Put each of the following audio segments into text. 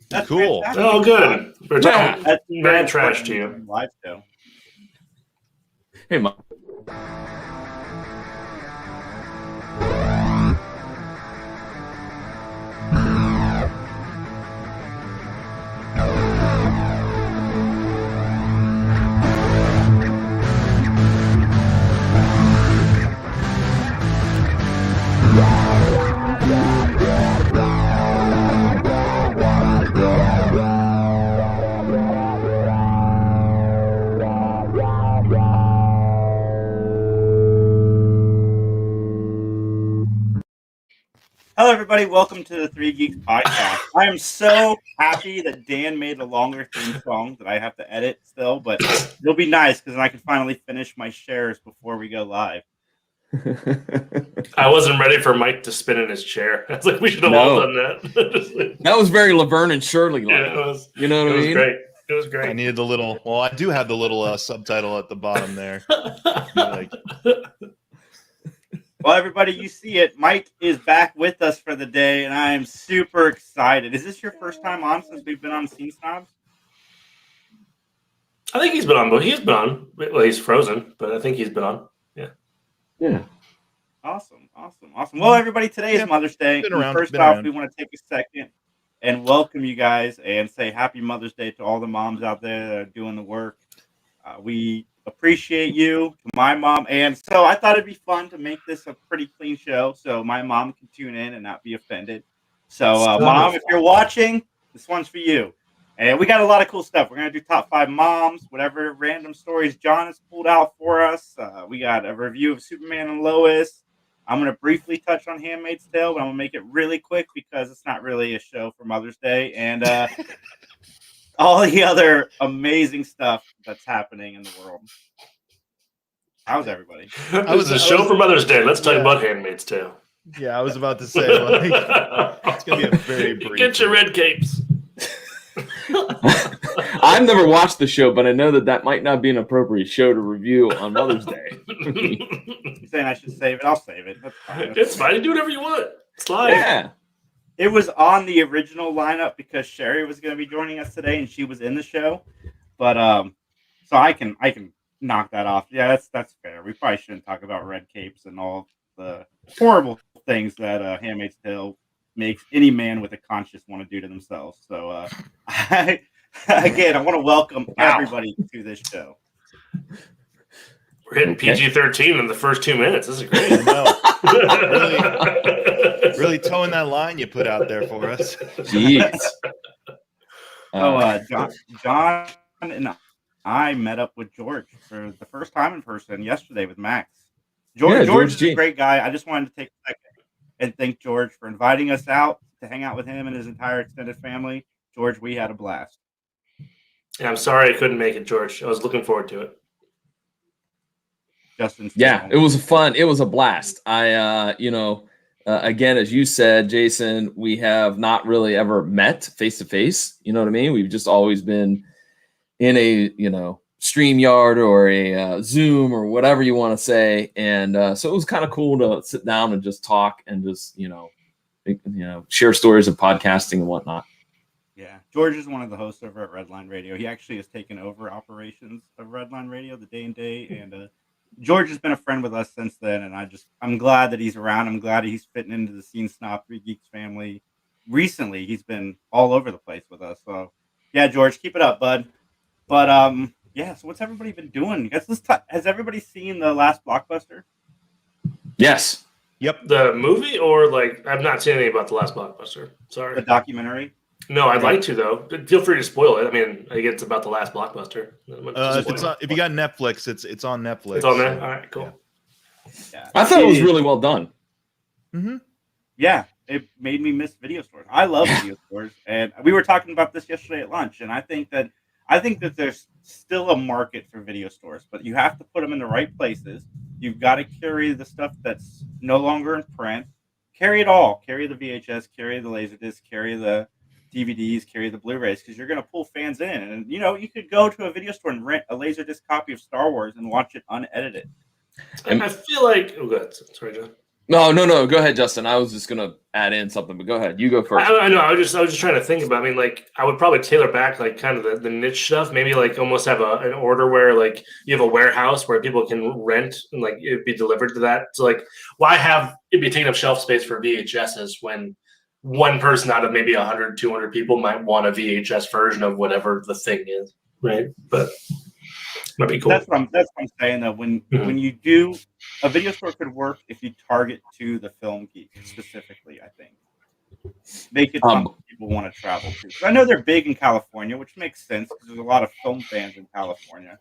That's cool. fantastic. Oh, good. We're talking That's mad trash to you. Live show. Hey, Mom. Hello, everybody. Welcome to the Three Geeks podcast. I am so happy that Dan made a longer theme song that I have to edit still, but it'll be nice because then I can finally finish my shares before we go live. I wasn't ready for Mike to spin in his chair. I was like, we should have all done that. That was very Laverne and Shirley. Yeah, it was. You know what I mean? Great. It was great. I needed the little. Well, I do have the little subtitle at the bottom there. Like, Well, everybody, you see it. Mike is back with us for the day, and I am super excited. Is this your first time on since we've been on Scene Snobs? I think he's been on, but he's been on. Well, he's frozen, but I think he's been on. Yeah. Awesome. Well, everybody, today is Mother's Day. First off, we want to take a second and welcome you guys and say Happy Mother's Day to all the moms out there that are doing the work. We appreciate you, my mom. And so I thought it'd be fun to make this a pretty clean show so my mom can tune in and not be offended. So, Mom, if you're watching, this one's for you. And we got a lot of cool stuff. We're going to do top 5 moms, whatever random stories John has pulled out for us. We got a review of Superman and Lois. I'm going to briefly touch on Handmaid's Tale, but I'm going to make it really quick because it's not really a show for Mother's Day. And all the other amazing stuff that's happening in the world. How's everybody? This is a show for Mother's Day. Let's talk about Handmaid's Tale. yeah, I was about to say, it's going to be a very brief. Get your red capes. I've never watched the show, but I know that might not be an appropriate show to review on Mother's Day. You're saying I should save it? I'll save it. That's fine. It's fine. You do whatever you want. It's live. Yeah. It was on the original lineup because Sherry was going to be joining us today, and she was in the show. But so I can knock that off. Yeah, that's fair. We probably shouldn't talk about red capes and all the horrible things that Handmaid's Tale makes any man with a conscience want to do to themselves. So I want to welcome everybody to this show. We're hitting PG-13 in the first 2 minutes. This is great. really towing that line you put out there for us. Jeez. John and I met up with George for the first time in person yesterday with Max. George is a great guy. I just wanted to take a second and thank George for inviting us out to hang out with him and his entire extended family. George, we had a blast. Yeah, I'm sorry I couldn't make it, George. I was looking forward to it. Justin. Yeah, it was fun. It was a blast. Again, as you said, Jason, we have not really ever met face to face. You know what I mean? We've just always been in a, StreamYard or a Zoom or whatever you want to say. And so it was kind of cool to sit down and just talk and just, share stories of podcasting and whatnot. Yeah. George is one of the hosts over at Redline Radio. He actually has taken over operations of Redline Radio, the Day and Day. And George has been a friend with us since then. And I'm glad that he's around. I'm glad he's fitting into the Scene Snob 3 Geeks family. Recently, he's been all over the place with us. So, yeah, George, keep it up, bud. But, so what's everybody been doing? Has everybody seen the Last Blockbuster? Yes. Yep. The movie or I've not seen anything about the Last Blockbuster. Sorry. The documentary? No, I'd like to though. Feel free to spoil it. I mean, I guess it's about the Last Blockbuster. If you got Netflix, it's on Netflix. It's on there. All right, cool. Yeah. I thought it was really well done. Mm-hmm. Yeah, it made me miss video stores. I love video stores, and we were talking about this yesterday at lunch. And I think that there's still a market for video stores, but you have to put them in the right places. You've got to carry the stuff that's no longer in print. Carry it all. Carry the VHS. Carry the Laserdisc. Carry the DVDs, carry the Blu-rays, because you're going to pull fans in. And, you could go to a video store and rent a Laserdisc copy of Star Wars and watch it unedited. I feel like... Oh, good. Sorry, John. No. Go ahead, Justin. I was just gonna add in something, but go ahead. You go first. I know. I was just trying to think about. I mean, like, I would probably tailor back like kind of the niche stuff. Maybe like almost have an order where like you have a warehouse where people can rent and like it'd be delivered to that. So like, why have it be taking up shelf space for VHSs when one person out of maybe 100, 200 people might want a VHS version of whatever the thing is, right? But might be cool. That's what I'm saying though. When you do, a video store could work if you target to the film geek specifically. I think make it something people want to travel to. I know they're big in California, which makes sense because there's a lot of film fans in California.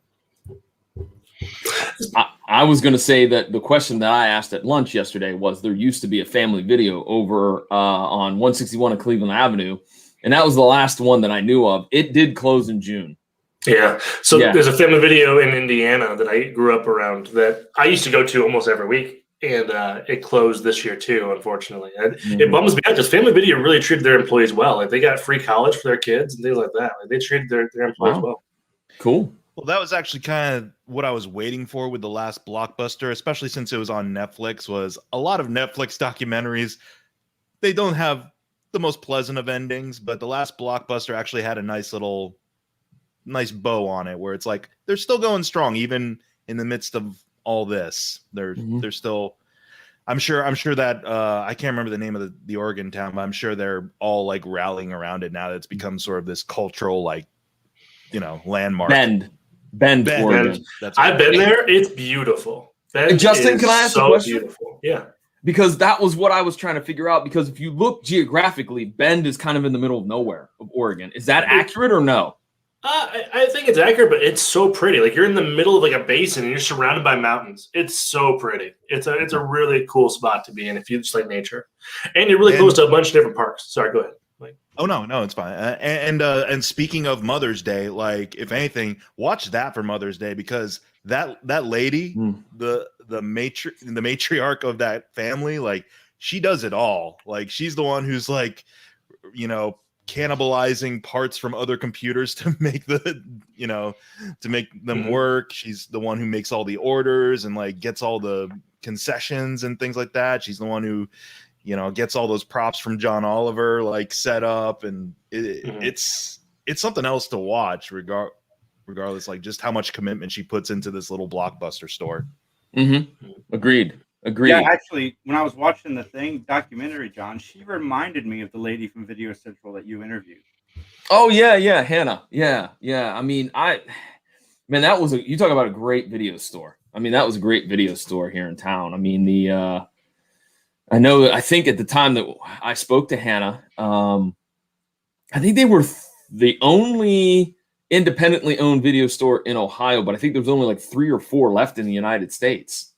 I was going to say that the question that I asked at lunch yesterday was there used to be a family video over on 161 of Cleveland Avenue, and that was the last one that I knew of. It did close in June. Yeah. So there's a family video in Indiana that I grew up around that I used to go to almost every week, and it closed this year too, unfortunately. And it bums me out because family video really treated their employees well. Like they got free college for their kids and things like that. Like they treated their employees well. Cool. Well, that was actually kind of what I was waiting for with the Last Blockbuster, especially since it was on Netflix, was a lot of Netflix documentaries. They don't have the most pleasant of endings, but the Last Blockbuster actually had a nice bow on it where it's like they're still going strong even in the midst of all this. They're still I'm sure that I can't remember the name of the Oregon town, but I'm sure they're all like rallying around it now that it's become sort of this cultural like landmark. Bend, Oregon. I've been there. It's beautiful. Justin, can I ask a question? Beautiful. Yeah. Because that was what I was trying to figure out. Because if you look geographically, Bend is kind of in the middle of nowhere of Oregon. Is that accurate or no? I think it's accurate, but it's so pretty. Like you're in the middle of like a basin and you're surrounded by mountains. It's so pretty. It's a really cool spot to be in if you just like nature, and you're really close to a bunch of different parks. Sorry, go ahead. Oh no, it's fine. And speaking of Mother's Day, like if anything, watch that for Mother's Day because that lady, the matriarch of that family, like she does it all. Like she's the one who's like, cannibalizing parts from other computers to make to make them work. She's the one who makes all the orders and like gets all the concessions and things like that. She's the one who gets all those props from John Oliver like set up, and it's something else to watch regardless like just how much commitment she puts into this little Blockbuster store. Agreed. Yeah, actually, when I was watching the documentary, John, she reminded me of the lady from Video Central that you interviewed. Oh yeah, Hannah. Yeah. I mean, that was you talk about a great video store. I mean, that was a great video store here in town. I mean, I think at the time that I spoke to Hannah, I think they were the only independently owned video store in Ohio, but I think there was only like 3 or 4 left in the United States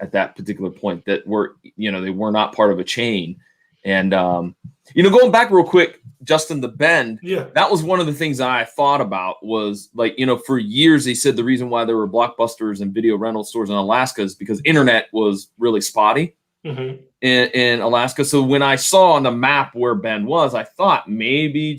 at that particular point that were, they were not part of a chain. And, going back real quick, Justin, the Bend, that was one of the things I thought about was like, for years, they said the reason why there were Blockbusters and video rental stores in Alaska is because internet was really spotty. In Alaska. So when I saw on the map where Bend was, I thought maybe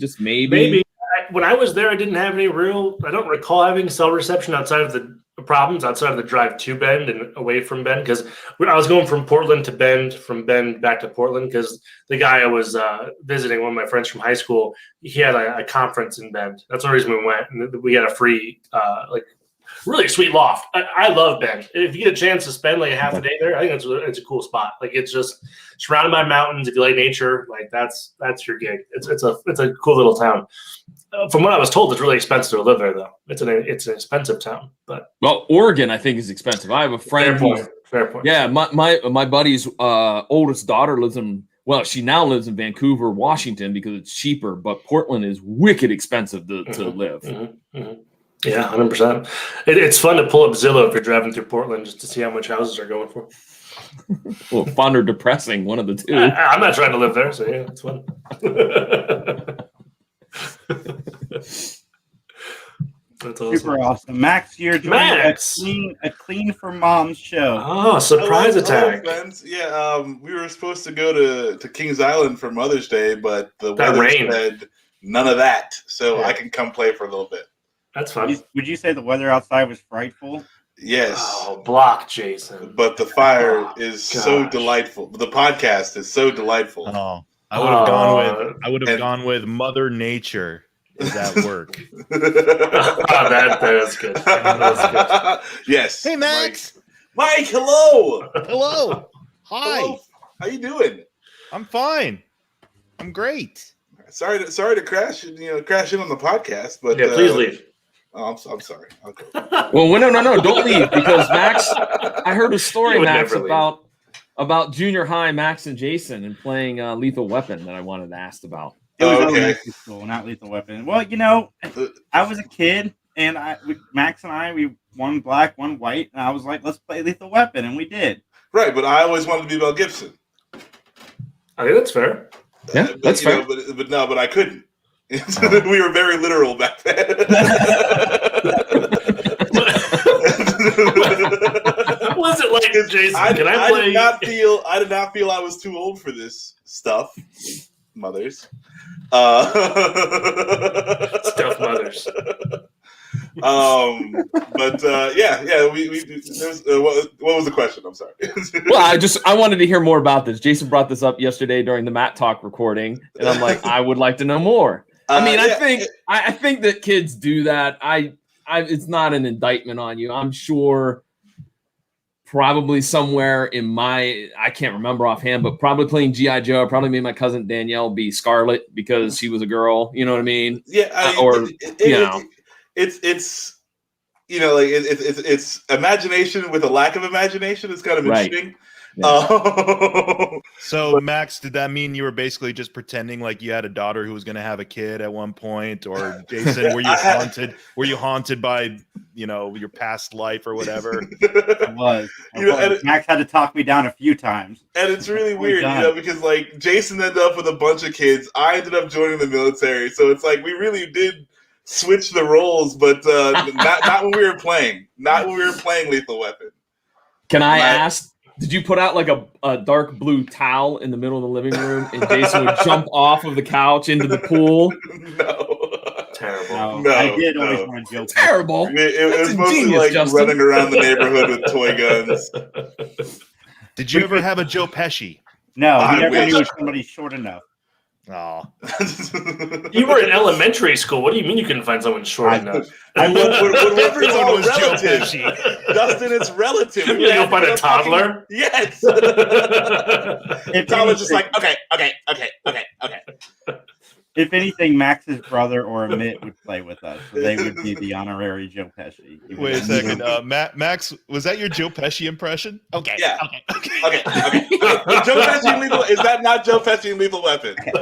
when I was there, I didn't have I don't recall having cell reception outside of the drive to Bend and away from Bend, because when I was going from Portland to Bend, from Bend back to Portland, because the guy I was visiting, one of my friends from high school, he had a conference in Bend. That's the reason we went, and we got a free really sweet loft. I love Bend. If you get a chance to spend like a half a day there, I think it's a cool spot. Like it's just surrounded by mountains. If you like nature, like that's your gig. It's a cool little town. From what I was told, it's really expensive to live there, though. It's an expensive town. But Oregon, I think, is expensive. I have a friend. Fair point. Yeah, my buddy's oldest daughter lives in. Well, she now lives in Vancouver, Washington, because it's cheaper. But Portland is wicked expensive to live. Yeah, 100%. It's fun to pull up Zillow if you're driving through Portland just to see how much houses are going for. Well, fun or depressing, one of the two. I'm not trying to live there, so yeah, it's fun. That's awesome. Super awesome. Max, you're joining a clean for Moms show. Oh, surprise attack. Hello, we were supposed to go to Kings Island for Mother's Day, but the weather said none of that, so I can come play for a little bit. That's fun. Would you say the weather outside was frightful? Yes. Oh, block Jason. But the fire is so delightful. The podcast is so delightful. Oh, I would have gone with Mother Nature. Is that work? that is good. That is good. Yes. Hey, Max. Mike, hello. Hello. Hi. Hello. How you doing? I'm fine. I'm great. Sorry to crash in on the podcast, but yeah, please leave. Oh, I'm sorry. Okay. Well, no, don't leave because Max. I heard a story, Max, about junior high Max and Jason and playing Lethal Weapon that I wanted to ask about. It was elementary school, not Lethal Weapon. Well, I was a kid, and Max and I, we one black, one white, and I was like, let's play Lethal Weapon, and we did. Right, but I always wanted to be Mel Gibson. I think that's fair. Yeah, that's fair. But I couldn't. We were very literal back then. Was it like Jason? I did not feel I was too old for this stuff, mothers. Stuff mothers. But what was the question? I'm sorry. Well, I wanted to hear more about this. Jason brought this up yesterday during the Matt Talk recording, and I'm like, I would like to know more. I think that kids do that. It's not an indictment on you. I'm sure probably somewhere I can't remember offhand, but probably playing G.I. Joe, I probably made my cousin Danielle be Scarlet because she was a girl. You know what I mean? Yeah. It's imagination with a lack of imagination. It's kind of interesting. Yeah. So, Max, did that mean you were basically just pretending like you had a daughter who was going to have a kid at one point? Or, Jason, were you haunted by, your past life or whatever? I was. Max had to talk me down a few times. And it's really weird, because like Jason ended up with a bunch of kids. I ended up joining the military. So it's like we really did switch the roles, but not when we were playing. Not when we were playing Lethal Weapon. Can I ask? Did you put out like a dark blue towel in the middle of the living room and Jason would jump off of the couch into the pool? No. Terrible. No, I did always want to joke. Terrible. It was mostly like Justin. Running around the neighborhood with toy guns. Did you ever have a Joe Pesci? No, he never knew somebody short enough. Oh. You were in elementary school. What do you mean you couldn't find someone short enough? Everyone was relative. Justin, it's relative. You'll find a toddler? Yes. Toddler's just like, okay. If anything, Max's brother or Amit would play with us. So they would be the honorary Joe Pesci. Wait a second. Max, was that your Joe Pesci impression? Okay. Yeah. Okay. Joe Pesci in Lethal. Is that not Joe Pesci in Lethal Weapon? Okay.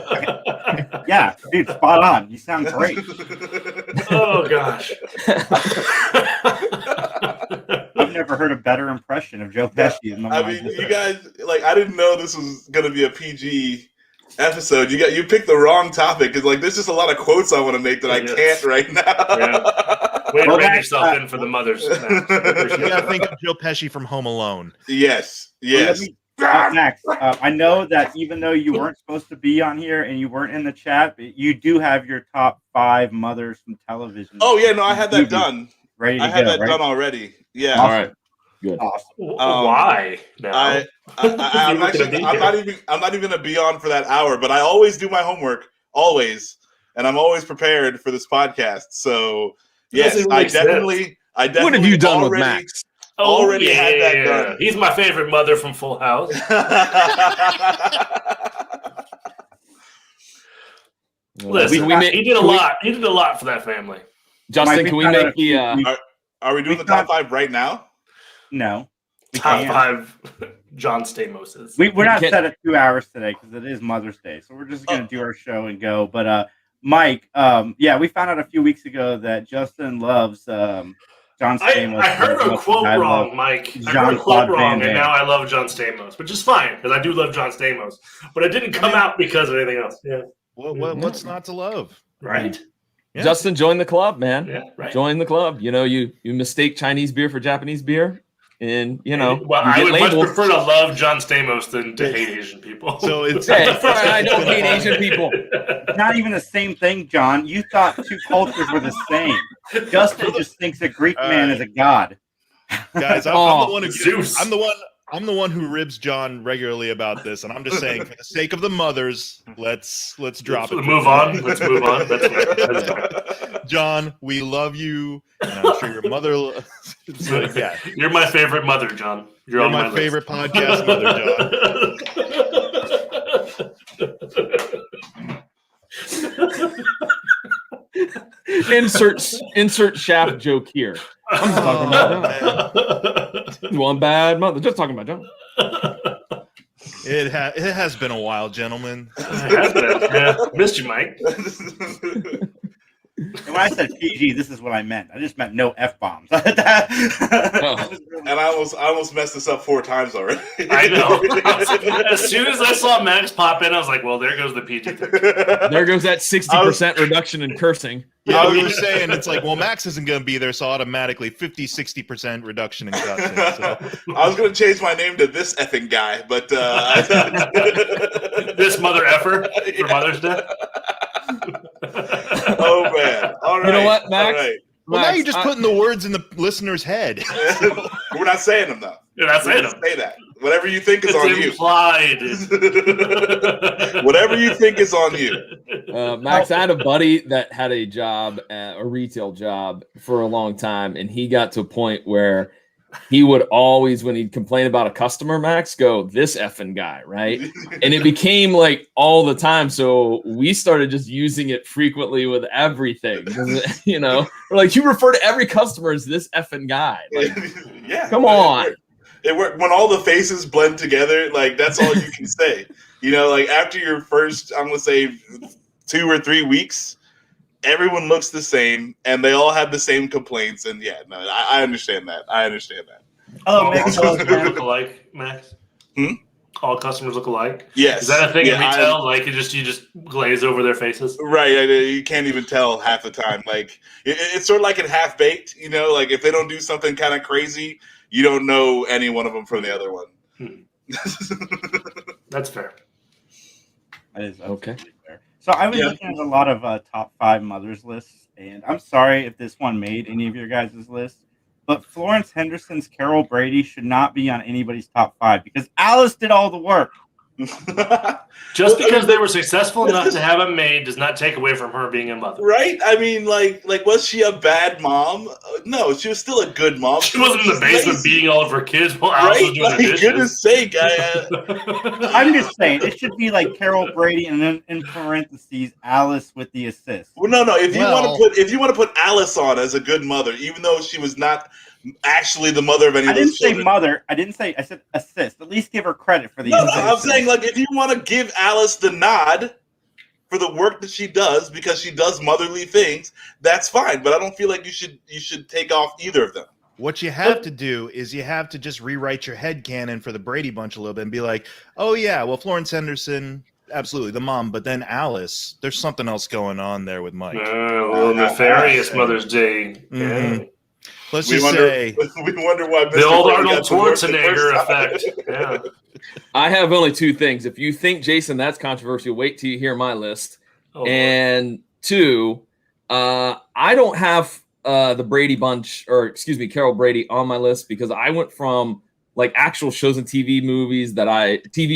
Yeah, dude, spot on. You sound great. Oh gosh. I've never heard a better impression of Joe Pesci. You guys, I didn't know this was going to be a PG episode. You picked the wrong topic because there's just a lot of quotes I want to make that I can't right now. Yeah. Way to bring yourself in for the mothers. You got to think of Joe Pesci from Home Alone. Yes. Max, I know that even though you weren't supposed to be on here and you weren't in the chat, but you do have your top 5 mothers from television. Oh yeah, no, I had that done. Ready to I had that done already. Yeah. Awesome. All right. Good. Awesome. Why? Now? I'm not even gonna be on for that hour, but I always do my homework, always, and I'm always prepared for this podcast. So yes, I definitely. What have you done with Max? Already had that done. He's my favorite mother from Full House. Listen, he did a lot. He did a lot for that family. Justin, can we make the? Are we doing the top 5 right now? No. Top 5 John Stamoses. We're not set at 2 hours today because it is Mother's Day, so we're just going to do our show and go. But Mike, we found out a few weeks ago that Justin loves John Stamos. I heard a quote wrong, Mike. I heard a quote wrong, and now I love John Stamos, which is fine because I do love John Stamos. But it didn't come out because of anything else. Yeah. Well, what's not to love? Right. Yeah. Justin, join the club, man. Yeah, right. Join the club. You mistake Chinese beer for Japanese beer. And well, I would much prefer to love John Stamos than to hate Asian people. So it's I don't hate Asian people. It's not even the same thing, John. You thought 2 cultures were the same. Justin just thinks a Greek man is a god. Guys, I'm the one who ribs John regularly about this, and I'm just saying, for the sake of the mothers, let's drop it. Move on. Let's move on. That's John, we love you, and I'm sure your mother. Yeah, you're my favorite mother, John. You're on my favorite podcast mother, John. Insert shaft joke here. I'm just talking about John. One bad mother. Just talking about John. It has been a while, gentlemen. It has been. Yeah. Missed you, Mike. And when I said PG, this is what I meant. I just meant no F-bombs. And I almost messed this up 4 times already. I know. As soon as I saw Max pop in, I was like, well, there goes the PG. There goes that 60% reduction in cursing. Yeah, we were saying, it's like, well, Max isn't going to be there, so automatically 50-60% reduction in cussing. So. I was going to change my name to this effing guy, but... This mother effer for Mother's Day? Oh, man. All right. You know what, Max? Right. Well, now you're just putting the words in the listener's head. We're not saying them, though. You're not saying them. Say that. Whatever you think is on implied. You. Whatever you think is on you. Max, I had a buddy that had a job, a retail job for a long time, and he got to a point where he would always, when he'd complain about a customer, Max, go, this effing guy, right? And it became like all the time. So we started just using it frequently with everything. You know, we're like, you refer to every customer as this effing guy. Like, yeah. Come on. It worked. When all the faces blend together, like that's all you can say. You know, like after your first, I'm gonna say 2 or 3 weeks, everyone looks the same and they all have the same complaints. And yeah, no, I understand that. Oh, Max, customers look alike, Max. All customers look alike. Yes. Is that a thing in retail? Like you just glaze over their faces, right? You can't even tell half the time. Like it's sort of like in Half Baked. You know, like if they don't do something kind of crazy, you don't know any one of them from the other one. That's fair. That is okay. Fair. So I was looking at a lot of top 5 mothers lists, and I'm sorry if this one made any of your guys' lists, but Florence Henderson's Carol Brady should not be on anybody's top 5 because Alice did all the work. Just because they were successful enough to have a maid does not take away from her being a mother. Right? I mean, like was she a bad mom? No, she was still a good mom. She wasn't in the basement beating all of her kids while Alice was doing the dishes. Goodness sake, I'm just saying, it should be like Carol Brady and then in parentheses, Alice with the assist. Well, no. If you want to put Alice on as a good mother, even though she was not actually the mother of any of those children. I didn't say mother. I said assist. At least give her credit for the assist. No, I'm saying like if you want to give Alice the nod for the work that she does because she does motherly things, that's fine. But I don't feel like you should take off either of them. What you have to do is you have to just rewrite your headcanon for the Brady Bunch a little bit and be like, oh yeah, well Florence Henderson, absolutely the mom, but then Alice, there's something else going on there with Mike. Nefarious Mother's Day. Mm-hmm. Yeah. Let's we wonder why Mr. the old Arnold Schwarzenegger effect. Yeah. I have only 2 things. If you think, Jason, that's controversial, wait till you hear my list. And 2, I don't have the Brady Bunch, or excuse me, Carol Brady on my list because I went from like actual shows and TV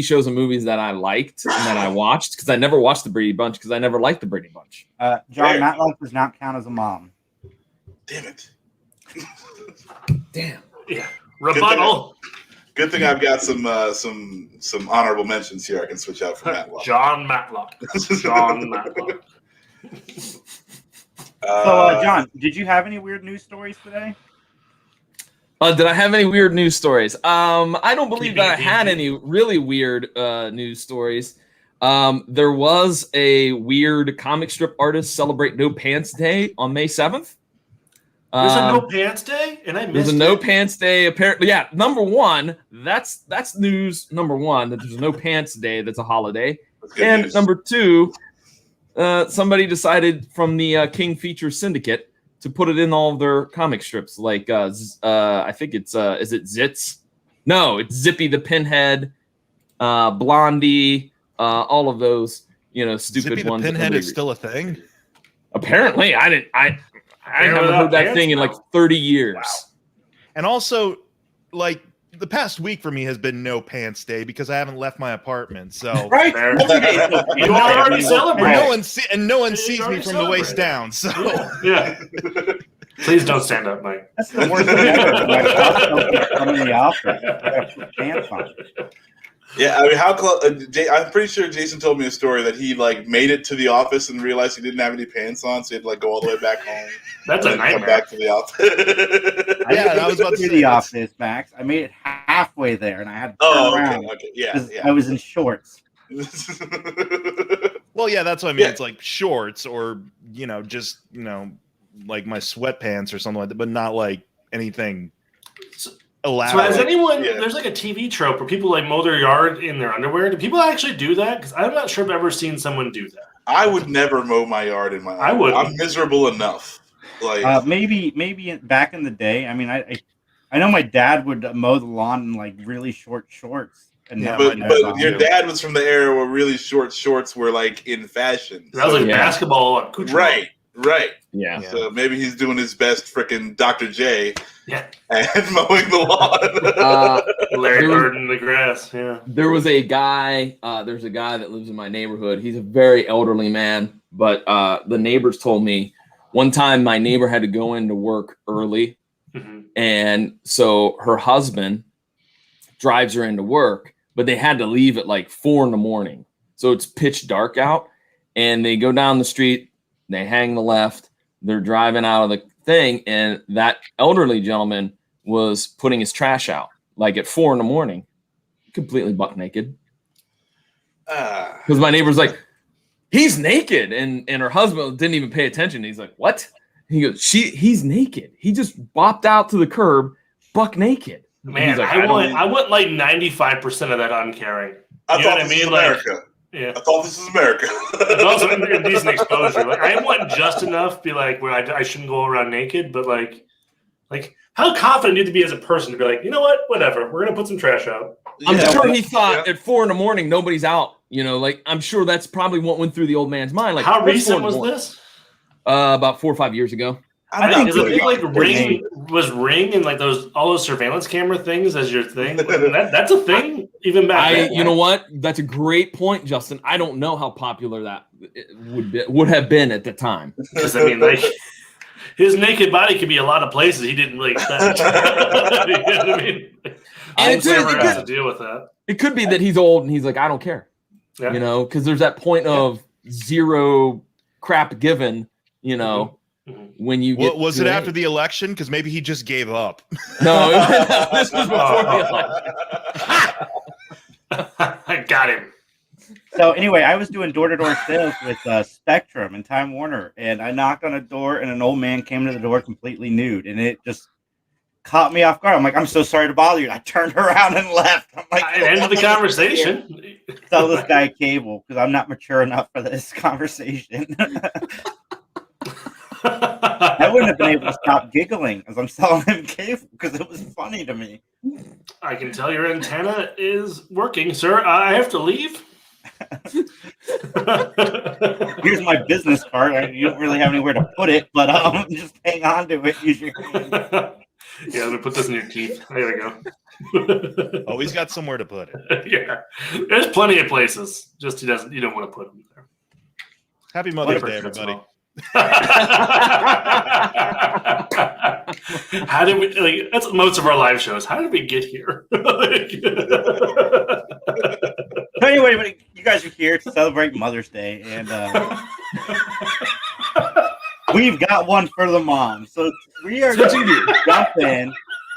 shows and movies that I liked and that I watched because I never watched the Brady Bunch because I never liked the Brady Bunch. John Matlock does not count as a mom. Damn it. Damn. Yeah. Rebuttal. Good thing I've got some honorable mentions here. I can switch out from Matlock. John Matlock. John Matlock. So, John, did you have any weird news stories today? Did I have any weird news stories? I don't believe that I had any really weird news stories. There was a weird comic strip artist celebrate No Pants Day on May 7th. There's a No Pants Day, and I missed it. There's a No Pants Day. Apparently, yeah. Number one, that's news. Number one, that there's a No Pants Day. That's a holiday. And news. Number 2, somebody decided from the King Features Syndicate to put it in all of their comic strips. Like, I think it's is it Zitz? No, it's Zippy the Pinhead, Blondie, all of those. You know, stupid Zippy ones. Zippy the Pinhead is still a thing. Apparently, I haven't heard that thing in like 30 years. And also, like, the past week for me has been no pants day because I haven't left my apartment. So right, you already celebrated. No one sees me from the waist down. So yeah. Please don't stand up, Mike. That's the worst thing ever. My boss tells me to come in the office. I gotta put pants on. Yeah, I mean, how close? I'm pretty sure Jason told me a story that he like made it to the office and realized he didn't have any pants on, so he had to like go all the way back home. That's a nightmare. Come back to the office. I was about to the office, Max. I made it halfway there, and I had to turn around. Okay, yeah. I was in shorts. Well, yeah, that's what I mean. Yeah. It's like shorts, or just like my sweatpants or something like that, but not like anything. Elaborate. So has anyone? There's like a TV trope where people like mow their yard in their underwear. Do people actually do that? Because I'm not sure I've ever seen someone do that. I would never mow my yard in my underwear. I would. I'm miserable enough. Like maybe back in the day. I mean, I know my dad would mow the lawn in like really short shorts. And but your dad was from the era where really short shorts were like in fashion. That was like basketball. Right. Yeah. So maybe he's doing his best, freaking Dr. J. Yeah. And mowing the lawn. Larry Bird in the grass. Yeah. There was a guy. There's a guy that lives in my neighborhood. He's a very elderly man, but the neighbors told me one time my neighbor had to go into work early, and so her husband drives her into work, but they had to leave at like 4 a.m. So it's pitch dark out, and they go down the street. They hang the left. They're driving out of the thing, and that elderly gentleman was putting his trash out like at 4 a.m, completely buck naked. Because my neighbor's like, he's naked, and her husband didn't even pay attention. He's like, what? He goes, he's naked. He just bopped out to the curb, buck naked. Man, like, I want like 95% of that uncaring. I thought this was America. Yeah. I thought this was America. It's also a decent exposure. Like I want just enough to be like where I shouldn't go around naked, but like how confident you need to be as a person to be like, you know what, whatever, we're gonna put some trash out. I'm sure he thought at 4 a.m. nobody's out. Like I'm sure that's probably what went through the old man's mind. Like how recent was this? About 4 or 5 years ago. I think is it like Ring and like all those surveillance camera things as your thing? That's a thing even back then. You know what? That's a great point, Justin. I don't know how popular that would have been at the time. Because I mean, like his naked body could be a lot of places he didn't really expect. You know what I mean? And it never has to deal with that. It could be that he's old and he's like, I don't care. Yeah. Because there's that point of zero crap given. When you get was it after the election? Because maybe he just gave up. No, this was before the election. I got him. So anyway, I was doing door-to-door sales with Spectrum and Time Warner, and I knocked on a door, and an old man came to the door completely nude, and it just caught me off guard. I'm like, I'm so sorry to bother you. I turned around and left. I'm like, I ended the conversation. Sell this guy cable because I'm not mature enough for this conversation. I wouldn't have been able to stop giggling as I'm selling him cable because it was funny to me. I can tell your antenna is working, sir. I have to leave. Here's my business card. You don't really have anywhere to put it, but just hang on to it. Use your hand. Yeah, let me put this in your teeth. There we go. Always got somewhere to put it. Yeah, there's plenty of places. Just you don't want to put them there. Happy Mother's Day, everybody. How did we that's most of our live shows. How did we get here? So anyway, you guys are here to celebrate Mother's Day, and we've got one for the mom. So we are going to jump in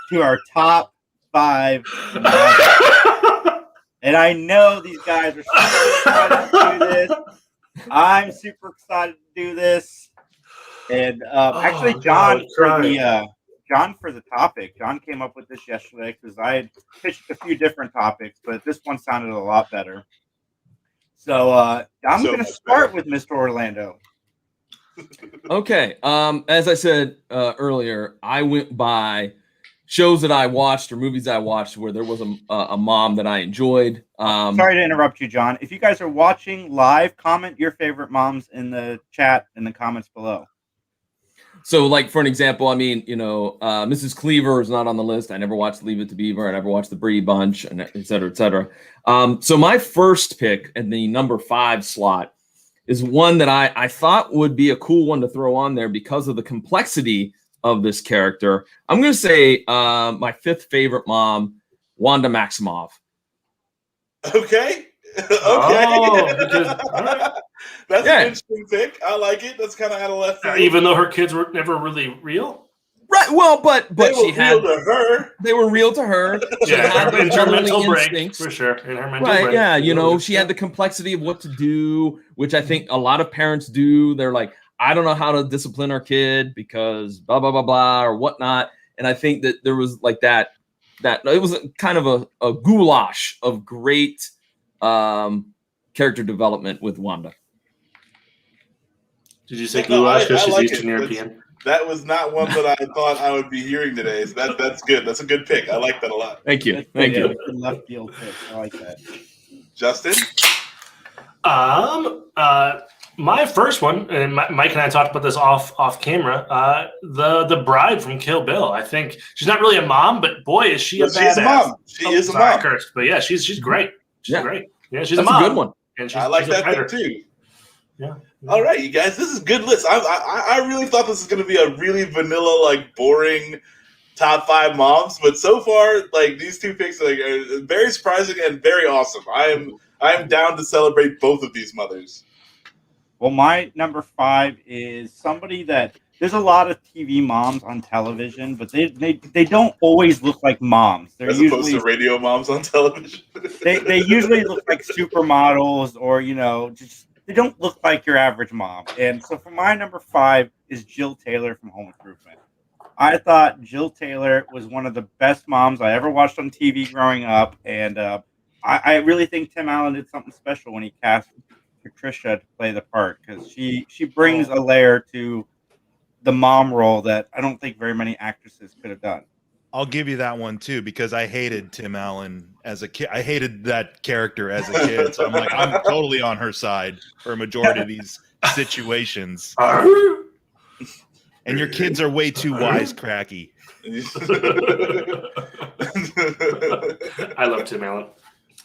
to our top 5 moms. And I know these guys are super excited to do this. I'm super excited to do this, and actually, John for the topic. John came up with this yesterday because I had pitched a few different topics, but this one sounded a lot better. So I'm going to start with Mr. Orlando. Okay. As I said earlier, I went by shows that I watched or movies I watched where there was a mom that I enjoyed. Sorry to interrupt you, John. If you guys are watching live, comment your favorite moms in the chat in the comments below. So, like, for an example, I mean, Mrs. Cleaver is not on the list. I never watched Leave It to Beaver. I never watched The Brady Bunch, and et cetera, et cetera. So my first pick in the number 5 slot is one that I thought would be a cool one to throw on there because of the complexity of this character. I'm going to say my 5th favorite mom, Wanda Maximoff. Okay. That's an interesting pick. I like it. That's kind of out of left field. Even though her kids were never really real? Right. Well, but she had real to her. They were real to her. She had in her mental instincts. break, for sure. In her mental right, break. Yeah, she had the complexity of what to do, which I think a lot of parents do. They're like, I don't know how to discipline our kid because blah, blah, blah, blah, or whatnot. And I think that there was like that it was kind of a goulash of great character development with Wanda. Did you say goulash because she's like Eastern European? That was not one that I thought I would be hearing today. So that's good. That's a good pick. I like that a lot. Thank you. Thank you. Left field pick. I like that. Justin? My first one, and Mike and I talked about this off camera. The bride from Kill Bill. I think she's not really a mom, but boy, is she a badass. She's a mom. She is a mom. Cursed, but yeah, she's great. She's great. Yeah, she's That's a mom. A good one. And I like that pick too. Yeah. All right, you guys, this is a good list. I really thought this was going to be a really vanilla, like boring top 5 moms, but so far, like these 2 picks are very surprising and very awesome. I am down to celebrate both of these mothers. Well, my number 5 is somebody that there's a lot of TV moms on television, but they don't always look like moms. They're opposed to radio moms on television. they usually look like supermodels or just. They don't look like your average mom. And so for my number 5 is Jill Taylor from Home Improvement. I thought Jill Taylor was one of the best moms I ever watched on TV growing up. And I really think Tim Allen did something special when he cast Patricia to play the part because she brings a layer to the mom role that I don't think very many actresses could have done. I'll give you that one too because I hated Tim Allen as a kid. I hated that character as a kid, so I'm totally on her side for a majority of these situations. And your kids are way too wisecracky. I love Tim Allen,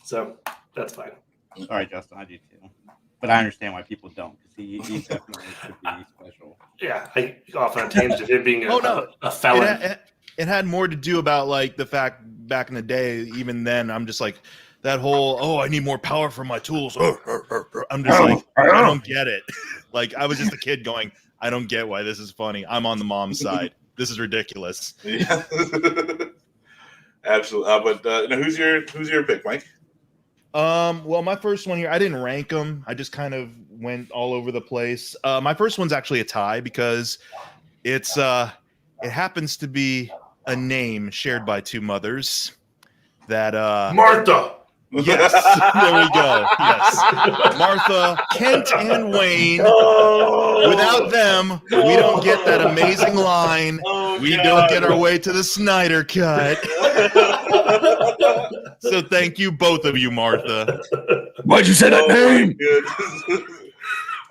so that's fine. Sorry, Justin, I do too, but I understand why people don't because he definitely should be special. Yeah, I often tangent him being a felon. It had more to do about like the fact back in the day, even then, I'm just like that whole, I need more power for my tools. I'm just like, I don't get it. Like I was just a kid going, I don't get why this is funny. I'm on the mom's side. This is ridiculous. Yeah. Absolutely. But who's your pick, Mike? Well, my first one here, I didn't rank them. I just kind of went all over the place. My first one's actually a tie because it happens to be a name shared by 2 mothers that Martha. Yes, there we go. Yes. Martha, Kent, and Wayne. Without them, we don't get that amazing line. We don't get our way to the Snyder Cut. So thank you, both of you, Martha. Why'd you say that name?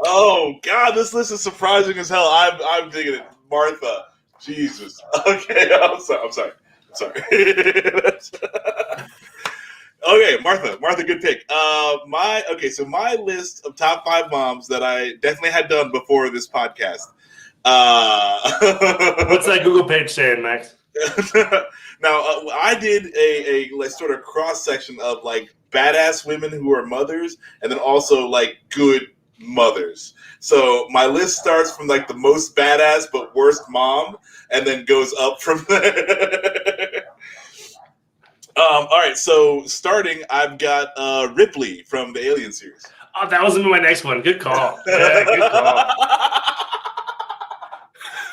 Oh God, this list is surprising as hell. I'm digging it, Martha. Jesus. Okay, I'm sorry. Okay, Martha, good pick. So my list of top 5 moms that I definitely had done before this podcast. What's that Google page saying, Max? Now, I did a sort of cross section of like badass women who are mothers, and then also like good mothers. So my list starts from like the most badass but worst mom, and then goes up from there. All right, so starting, I've got Ripley from the Alien series. Oh, that was my next one. Good call. Yeah, good call.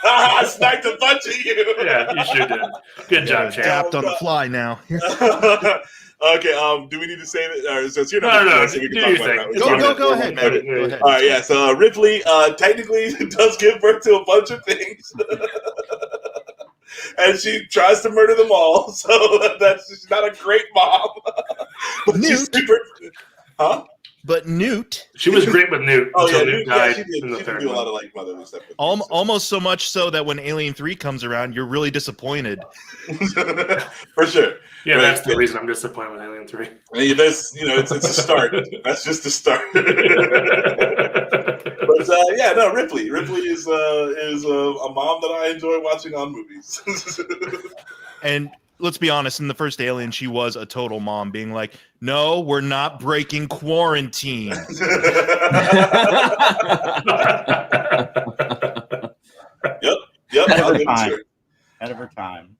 I sniped a bunch of you. Yeah, you sure did. Good job, Chad. Tapped on the fly now. Okay, do we need to say it? Or, so it's your no, so we can do talk your about thing. it. Go ahead, man. Go ahead. All right, yeah, so Ripley technically does give birth to a bunch of things. And she tries to murder them all, so she's not a great mom. But she's super... Huh? But Newt, she was great with Newt. Oh yeah, Newt died she did. in the She did third do a one. lot of like motherly stuff. almost so much so that when Alien 3 comes around, you're really disappointed. For sure. Yeah, Right. that's the reason I'm disappointed with Alien 3. I mean, it's a start. That's just a start. But yeah, no, Ripley. Ripley is a mom that I enjoy watching on movies. And let's be honest, in the first Alien, she was a total mom, being like, "No, we're not breaking quarantine." Yep. Out of her time.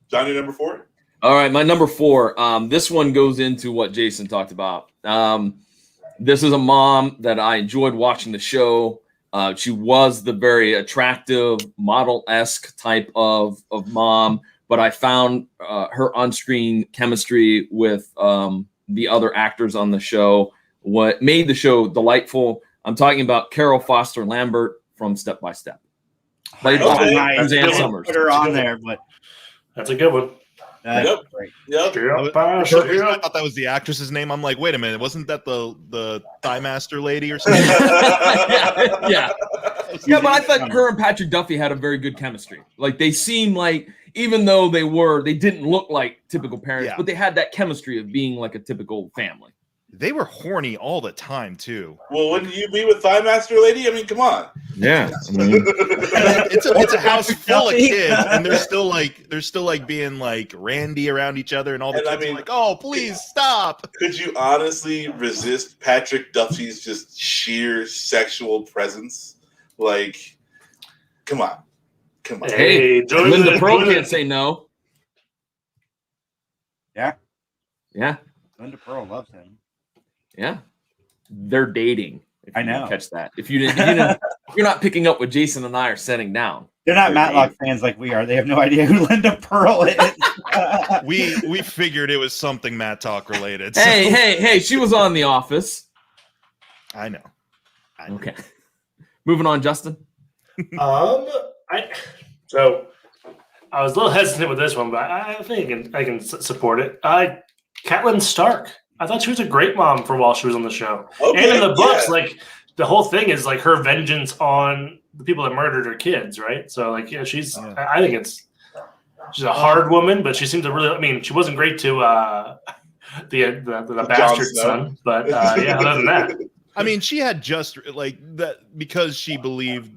John, your number 4? All right, my number 4. This one goes into what Jason talked about. This is a mom that I enjoyed watching the show. She was the very attractive, model-esque type of mom, but I found her on-screen chemistry with the other actors on the show what made the show delightful. I'm talking about Carol Foster Lambert from Step by Step. Played by Suzanne Summers. Put her on there, but that's a good one. Yep. Great. Yep. I thought that was the actress's name. I'm like, wait a minute, wasn't that the Thigh Master lady or something? yeah, but I thought her and Patrick Duffy had a very good chemistry. Like they seemed like, even though they didn't look like typical parents, but they had that chemistry of being like a typical family. They were horny all the time too. Well, wouldn't you be with Thigh Master Lady? I mean, come on. Yeah, it's a house full of kids, and they're still like being like randy around each other, and all the kids are like, "Oh, please stop!" Could you honestly resist Patrick Duffy's just sheer sexual presence? Like, come on. Hey, Linda Pearl can't say no. Yeah. Yeah. Linda Pearl loves him. Yeah, they're dating. If I you know. didn't catch that. If you're not picking up what Jason and I are setting down. They're not Matlock fans like we are. They have no idea who Linda Pearl is. we figured it was something Matt Talk related. So. Hey! She was on The Office. I know. Okay. Moving on, Justin. So I was a little hesitant with this one, but I think I can support it. Katelyn Stark. I thought she was a great mom for while she was on the show. Okay, and in the books, like the whole thing is like her vengeance on the people that murdered her kids, right? So like, yeah, she's. I think she's a hard woman, but she seems to really. I mean, she wasn't great to the bastard son, but yeah, other than that. I mean, she had just like that because she believed,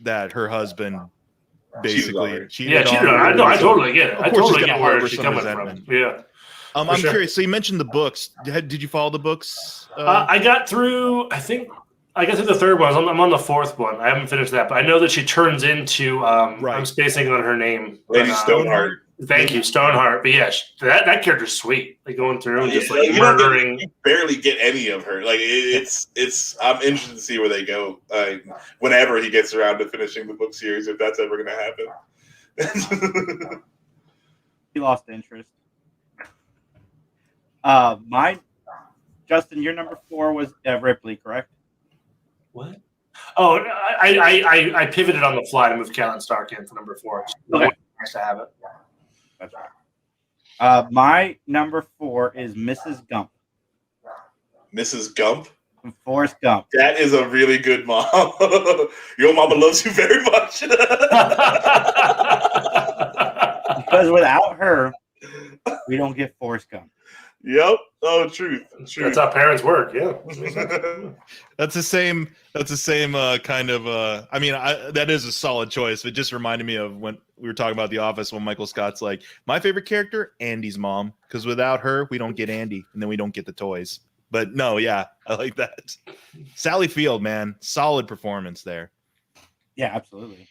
that her husband basically cheated on her. I totally get it. I totally get where she's coming from. Yeah. I'm curious. So you mentioned the books. Did you follow the books? I got through. I think I got through the third one. I'm on the fourth one. I haven't finished that, but I know that she turns into. I'm spacing on her name. Lady Stoneheart. Thank you, Stoneheart. But yeah, that character's sweet. Like going through and just like murdering. You barely get any of her. Like it's. I'm interested to see where they go. Whenever he gets around to finishing the book series, if that's ever going to happen. He lost interest. Justin, your number 4 was Ripley, correct? What? Oh, I pivoted on the fly to move Katelyn Stark in for number 4. Okay. Nice to have it. That's right. My number 4 is Mrs. Gump. Mrs. Gump? From Forrest Gump. That is a really good mom. Your mama loves you very much. Because without her, we don't get Forrest Gump. Yep. Oh, truth. That's how parents work. Yeah. That's the same kind of. I mean, that is a solid choice. It just reminded me of when we were talking about The Office when Michael Scott's like, my favorite character, Andy's mom, because without her, we don't get Andy, and then we don't get the toys. But no, yeah, I like that. Sally Field, man, solid performance there. Yeah, absolutely.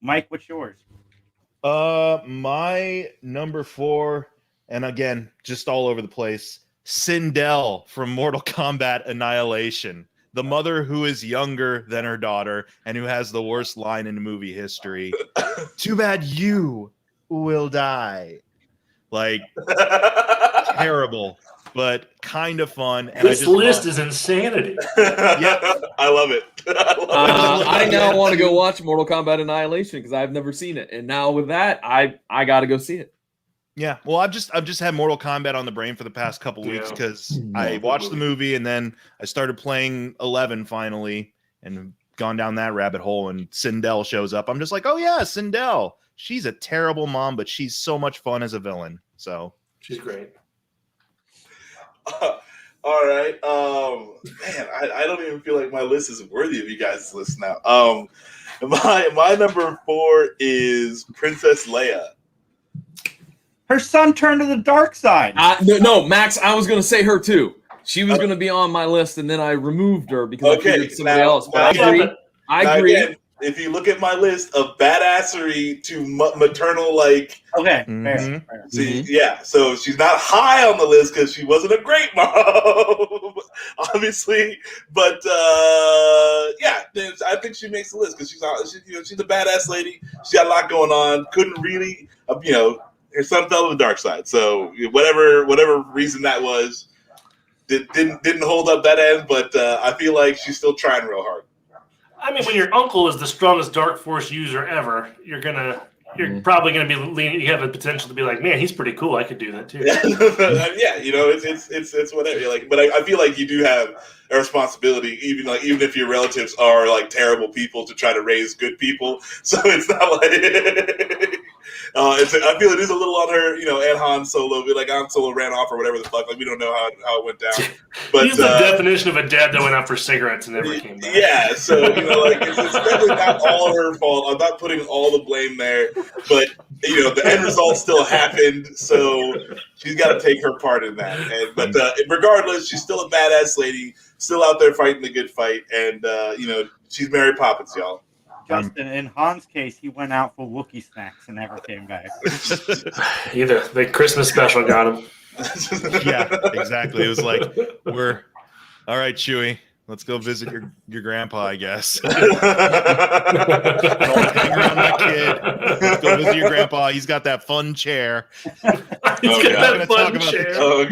Mike, what's yours? My number 4. And again, just all over the place. Sindel from Mortal Kombat Annihilation. The mother who is younger than her daughter and who has the worst line in movie history. Too bad you will die. Like, terrible, but kind of fun. And this list is insanity. Yeah, I love it. I now want to go watch Mortal Kombat Annihilation because I've never seen it. And now with that, I got to go see it. Yeah, well, I've just had Mortal Kombat on the brain for the past couple weeks because I watched the movie and then I started playing 11 finally and gone down that rabbit hole. And Sindel shows up. I'm just like, oh yeah, Sindel. She's a terrible mom, but she's so much fun as a villain. So she's great. All right, man, I don't even feel like my list is worthy of you guys' list now. My number 4 is Princess Leia. Her son turned to the dark side. No, Max, I was going to say her too. She was going to be on my list, and then I removed her because I figured somebody else. But I agree. Again, if you look at my list of badassery to maternal, like... Okay, fair. See, yeah, so she's not high on the list because she wasn't a great mom, obviously. But, yeah, I think she makes the list because she's a badass lady. She got a lot going on. Couldn't really, her son fell to the dark side. So whatever reason that was, didn't hold up that end. But I feel like she's still trying real hard. I mean, when your uncle is the strongest dark force user ever, you're probably gonna be leaning. You have the potential to be like, man, he's pretty cool. I could do that too. Yeah, it's whatever. Like, but I feel like you do have a responsibility, even if your relatives are like terrible people, to try to raise good people. So it's not like I feel it is a little on her, and Han Solo. Like Han Solo ran off or whatever the fuck. Like we don't know how it went down. But he's the definition of a dad that went out for cigarettes and never came back. Yeah, so it's definitely not all her fault. I'm not putting all the blame there, but the end result still happened. So she's got to take her part in that. But regardless, she's still a badass lady, still out there fighting the good fight, and she's Mary Poppins, y'all. Justin, in Han's case, he went out for Wookiee snacks and never came back. Either the Christmas special got him. Yeah, exactly. It was like, all right, Chewie, let's go visit your grandpa, I guess. Hang around my kid. Let's go visit your grandpa. He's got that fun chair. Oh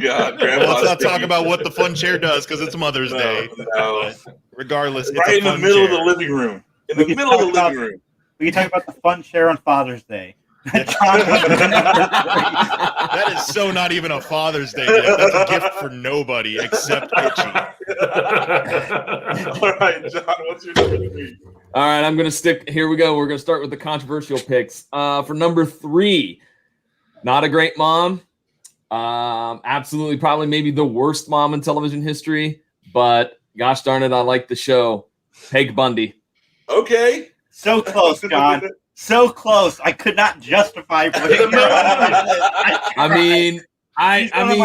God, let's not talk about what the fun chair does because it's Mother's Day. No. Regardless, right in the middle of the living room. In the middle of the living room. We can talk about the fun chair on Father's Day. That is so not even a Father's Day gift. That's a gift for nobody except Itchy. All right, John, what's your number 3? All right, I'm going to stick. Here we go. We're going to start with the controversial picks. For number 3, not a great mom. Absolutely, probably maybe the worst mom in television history. But gosh darn it, I like the show. Peg Bundy. Okay. So close, John. So close. I could not justify putting her on. I mean,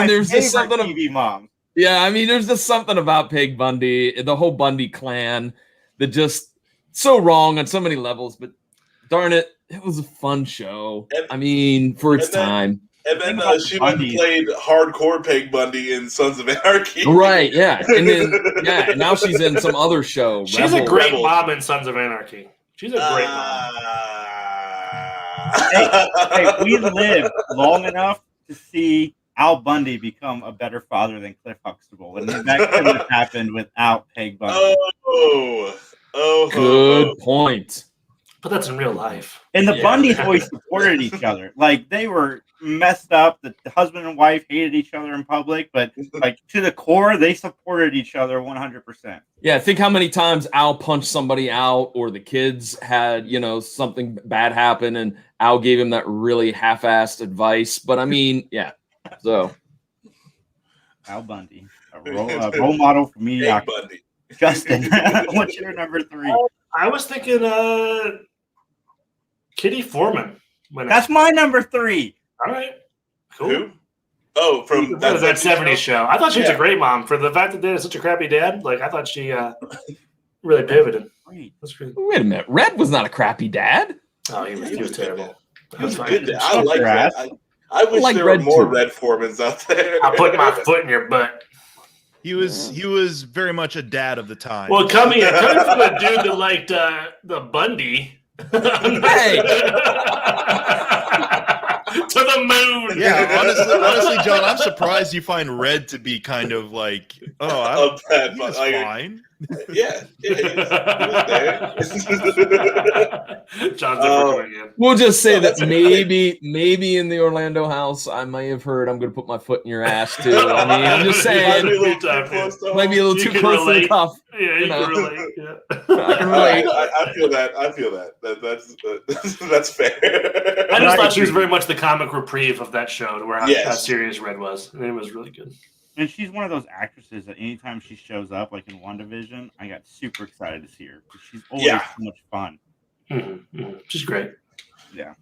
there's just something TV mom. Yeah, I mean, there's just something about Peg Bundy, the whole Bundy clan, that just so wrong on so many levels. But darn it, it was a fun show. For its time. And then she went and played hardcore Peg Bundy in Sons of Anarchy. Right, yeah. And then, and now she's in some other show. She's a great mom in Sons of Anarchy. She's a great mom. Hey, we lived long enough to see Al Bundy become a better father than Cliff Huxtable. And that couldn't have happened without Peg Bundy. Good point. But that's in real life. And the Bundys always supported each other. Like, they were messed up. The husband and wife hated each other in public, but like to the core, they supported each other 100%. Yeah, think how many times Al punched somebody out, or the kids had, something bad happen, and Al gave him that really half-assed advice. But so Al Bundy, a role model for me. Bundy. Justin, what's your number 3? I was thinking Kitty Foreman. That's my number 3. All right. Cool. Who? Oh, from that 70s show. I thought she was a great mom. For the fact that they had such a crappy dad, I thought she really pivoted. Wait a minute. Red was not a crappy dad. Oh, he was terrible. He was a good dad. I like that. I wish there were more Red Foremans out there. I'll put my foot in your butt. He was very much a dad of the time. Well, coming from a dude that liked the Bundy. Hey. To the moon. Yeah, honestly, John, I'm surprised you find Red to be kind of like of that. He was Like, fine. yeah, he was there. John's again. We'll just say that that's okay. maybe in the Orlando house, I may have heard I'm going to put my foot in your ass too. I mean, I'm just saying. Might be a little too close to home. Might be a little too close to the cuff. Yeah, you can relate. Yeah. I can relate. I feel that. That's fair. I just thought she was very much the comic reprieve of that show, to where how serious Red was. And it was really good. And she's one of those actresses that anytime she shows up, like in WandaVision, I got super excited to see her because she's always so much fun. Mm-hmm. She's great. Yeah.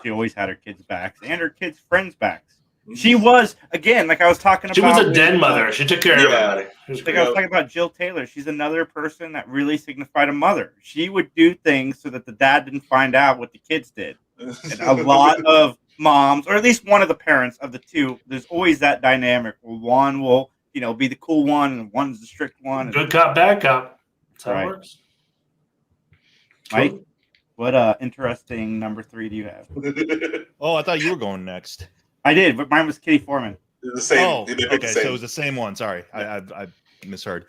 She always had her kids' backs and her kids' friends' backs. She was, again, like I was talking about. She was a den mother. She took care of everybody. Like I was talking about Jill Taylor. She's another person that really signified a mother. She would do things so that the dad didn't find out what the kids did. And a lot of moms, or at least one of the parents of the two, there's always that dynamic where one will, be the cool one and one's the strict one. Good cop, bad cop. That's how it works. Mike, what interesting number 3 do you have? Oh, I thought you were going next. I did, but mine was Kitty Foreman. The same. Oh, okay, so it was the same one. Sorry, I misheard.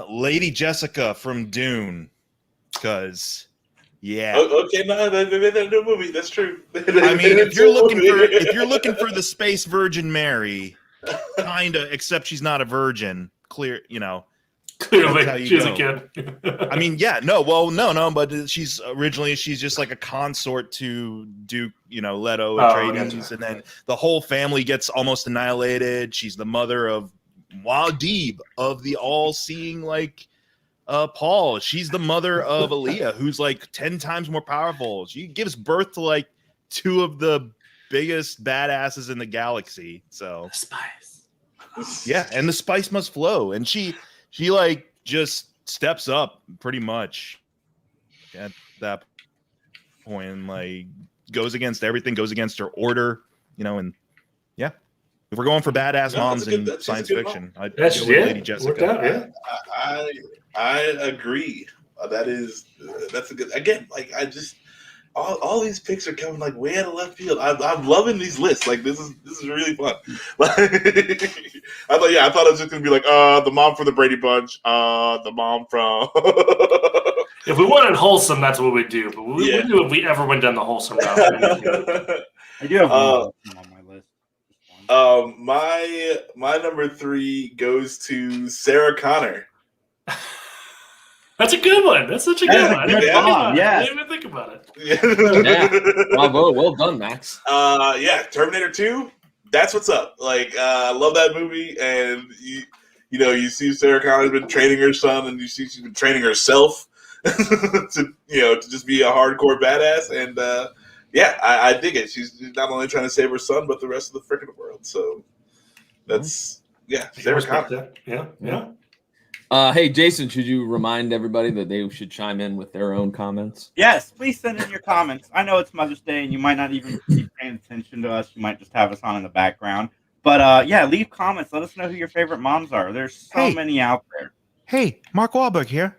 Lady Jessica from Dune, because. Yeah. Okay, no, they made that new movie. That's true. I mean, if you're looking for the Space Virgin Mary, kinda, except she's not a virgin. Clearly, she's a kid. I mean, yeah, no, but she's just like a consort to Duke, Leto Atreides, and then the whole family gets almost annihilated. She's the mother of Muad'Dib, of the all-seeing, Paul. She's the mother of Aaliyah, who's 10 times more powerful. She gives birth to 2 of the biggest badasses in the galaxy. So spice. Yeah, and the spice must flow. And she just steps up pretty much at that point and goes against everything, goes against her order, and yeah. If we're going for badass moms in science fiction, I'd go with Lady Jessica. I agree. That's a good. Again, I just all these picks are coming way out of left field. I'm loving these lists. This is really fun. I thought it was just gonna be the mom from the Brady Bunch, the mom from. If we wanted wholesome, that's what we do. But we do if we ever went down the wholesome route. I do have one on my list. My number 3 goes to Sarah Connor. That's a good one. That's such a good one. Yeah. I didn't even think about it. Yeah. Bravo. Well done, Max. Terminator 2. That's what's up. I love that movie, and you see Sarah Connor's been training her son, and you see she's been training herself to just be a hardcore badass, and I dig it. She's not only trying to save her son, but the rest of the freaking world. So that's Sarah Connor. Yeah. Hey, Jason, should you remind everybody that they should chime in with their own comments? Yes, please send in your comments. I know it's Mother's Day, and you might not even be paying attention to us. You might just have us on in the background. But, leave comments. Let us know who your favorite moms are. There's so many out there. Hey, Mark Wahlberg here.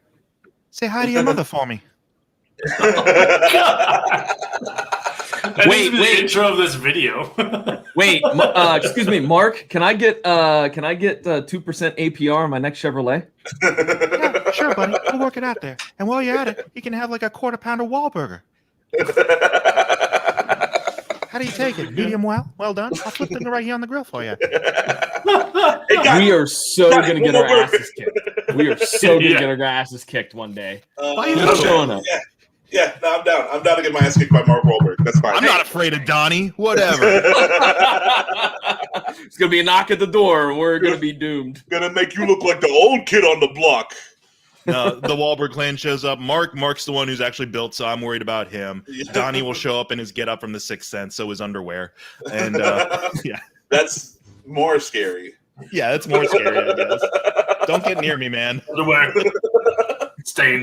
Say hi to your mother for me. Wait. The intro of this video. Wait, excuse me, Mark. Can I get 2% APR on my next Chevrolet? Yeah, sure, buddy. We'll work it out there. And while you're at it, you can have a quarter pounder Wahlburger. How do you take it? Medium well done. I'll flip it right here on the grill for you. We are so gonna get our asses kicked. We are so gonna get our asses kicked one day. Why are you not showing up? Yeah, no, I'm down. I'm down to get my ass kicked by Mark Wahlberg. That's fine. I'm not afraid of Donnie. Whatever. It's going to be a knock at the door. We're going to be doomed. Gonna make you look like the old kid on the block. The Wahlberg clan shows up. Mark's the one who's actually built, so I'm worried about him. Donnie will show up in his get up from The Sixth Sense, so his underwear. And that's more scary. Yeah, that's more scary, I guess. Don't get near me, man. Underwear.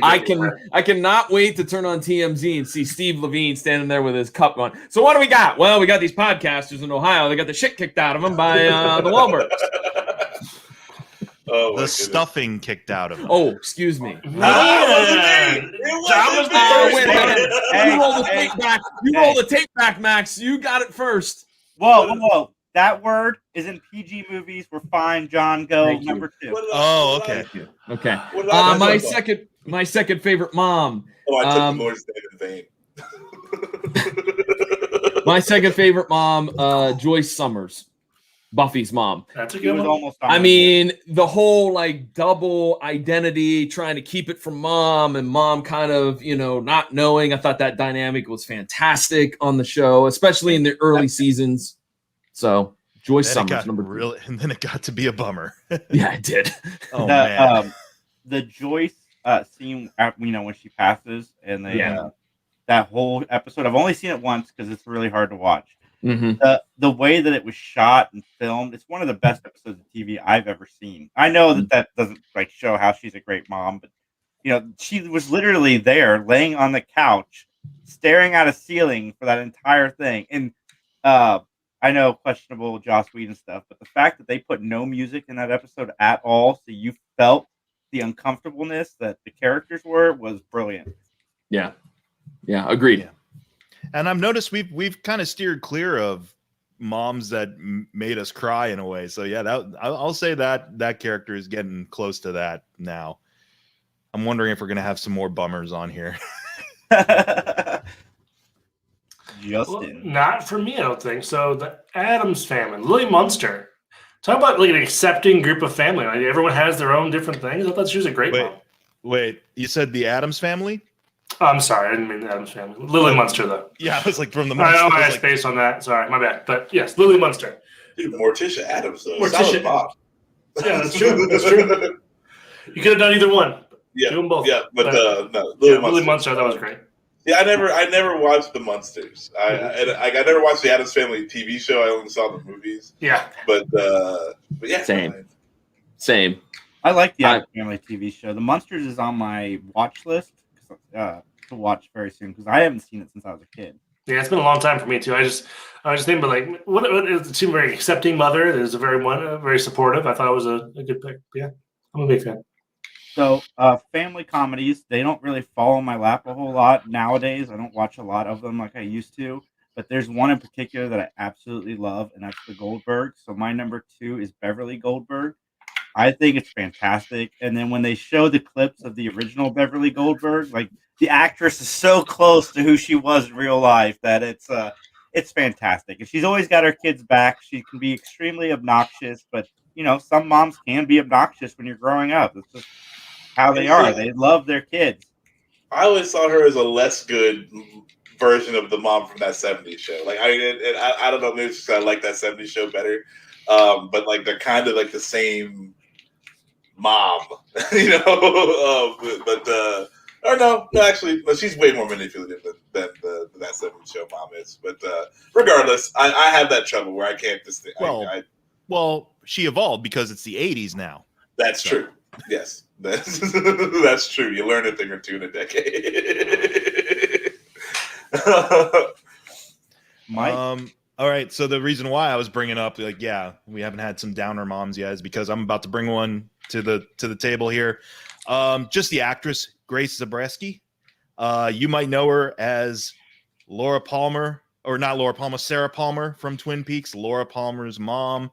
I cannot wait to turn on TMZ and see Steve Levine standing there with his cup going. So what do we got? Well, we got these podcasters in Ohio. They got the shit kicked out of them by the Wahlbergs. The stuffing kicked out of them. Oh, excuse me. It was You roll the tape back, Max. You got it first. Whoa. that word is in PG movies. We're fine, John. Go number 2. Oh, okay. Okay. My second favorite mom. Oh, I took the Lord's name in vain. My second favorite mom, Joyce Summers, Buffy's mom. That's a good one. Almost I mean, the whole like double identity, trying to keep it from mom, and mom kind of, not knowing. I thought that dynamic was fantastic on the show, especially in the early seasons. So Joyce Summers, number 2. And then it got to be a bummer. Yeah, it did. Oh man. The Joyce scene, when she passes, and that whole episode. I've only seen it once because it's really hard to watch. Mm-hmm. The way that it was shot and filmed, it's one of the best episodes of TV I've ever seen. I know that doesn't like show how she's a great mom, but she was literally there, laying on the couch, staring at a ceiling for that entire thing. And I know questionable Joss Whedon stuff, but the fact that they put no music in that episode at all, so you felt the uncomfortableness that the characters was brilliant. Yeah, agreed. Yeah. And I've noticed we've kind of steered clear of moms that made us cry in a way. So yeah, I'll say that character is getting close to that now. I'm wondering if we're gonna have some more bummers on here. Well, not for me, I don't think so. The Addams Family, Lily Munster. Talk about like an accepting group of family. Like, everyone has their own different things. I thought she was a great mom. Wait, you said the Addams Family? Oh, I'm sorry, I didn't mean the Addams Family. Lily Munster, though. Yeah, I was like from the. I know I had space on that. Sorry, my bad. But yes, Lily Munster. Dude, Morticia Addams, though. Morticia. Yeah, that's true. That's true. You could have done either one. Yeah, do them both. Yeah, but no, Lily Munster, that was great. Yeah, I never watched the Munsters. I never watched the Addams Family TV show. I only saw the movies. Yeah, but yeah, same. I like the Addams Family TV show. The Munsters is on my watch list to watch very soon because I haven't seen it since I was a kid. Yeah, it's been a long time for me too. I was just thinking, but like, what is it? A very accepting mother. There's a very supportive. I thought it was a good pick. Yeah, I'm a big fan. So, family comedies, they don't really fall in my lap a whole lot nowadays. I don't watch a lot of them like I used to, but there's one in particular that I absolutely love, and that's the Goldberg. So my number 2 is Beverly Goldberg. I think it's fantastic. And then when they show the clips of the original Beverly Goldberg, like the actress is so close to who she was in real life that it's fantastic. And she's always got her kids back. She can be extremely obnoxious, but some moms can be obnoxious when you're growing up. It's just how they are. They love their kids. I always saw her as a less good version of the mom from that 70s show. Like, I don't know, maybe it's because I like that 70s show better. But like they're kind of like the same mom, or no, actually, she's way more manipulative than that 70s show mom is. But regardless, I have that trouble where I can't distinguish. Well, she evolved because it's the 80s now. That's true. Yes, that's true. You learn a thing or two in a decade. All right. So the reason why I was bringing up, we haven't had some downer moms yet, is because I'm about to bring one to the table here. Just the actress Grace Zabreski. You might know her as Laura Palmer, or not Laura Palmer, Sarah Palmer from Twin Peaks, Laura Palmer's mom,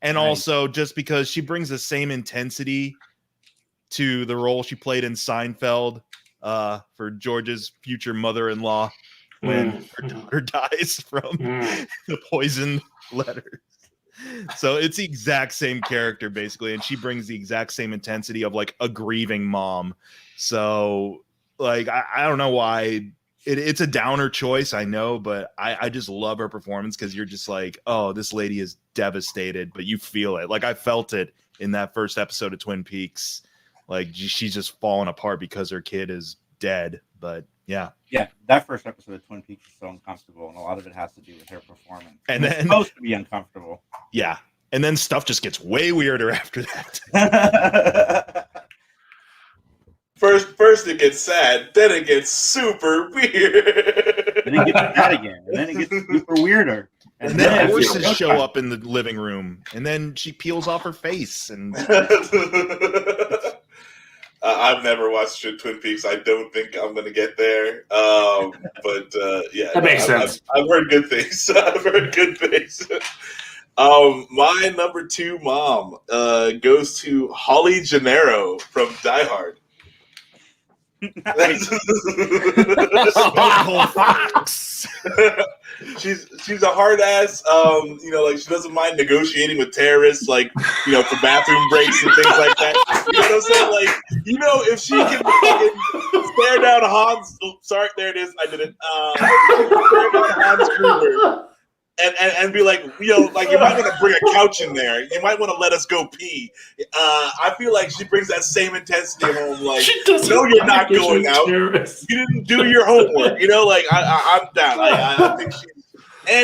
and also just because she brings the same intensity to the role she played in Seinfeld for George's future mother-in-law when her daughter dies from the poisoned letters. So it's the exact same character basically, and she brings the exact same intensity of like a grieving mom. So like I don't know why it's a downer choice, I know, but I just love her performance because you're just like, oh, this lady is devastated, but you feel it. Like I felt it in that first episode of Twin Peaks. Like she's just falling apart because her kid is dead. But yeah, that first episode of Twin Peaks is so uncomfortable, and a lot of it has to do with her performance. And then it's supposed to be uncomfortable. Yeah, and then stuff just gets way weirder after that. First it gets sad, then it gets super weird. Then it gets sad again, and then it gets super weirder. And then horses show up in the living room, and then she peels off her face. And I've never watched Twin Peaks. I don't think I'm going to get there. But yeah, that makes sense. I've heard good things. I've heard good things. My number 2 mom goes to Holly Gennaro from Die Hard. She's a hard ass. Like she doesn't mind negotiating with terrorists, like for bathroom breaks and things like that. You know what I'm saying? Like if she can fucking stare down Hans. Oh, sorry, there it is. I did it. Stare down Hans Gruber. And be like, like you might want to bring a couch in there. You might want to let us go pee. I feel like she brings that same intensity home. Like, no, you're not going out. You didn't do your homework. Like I'm down. I think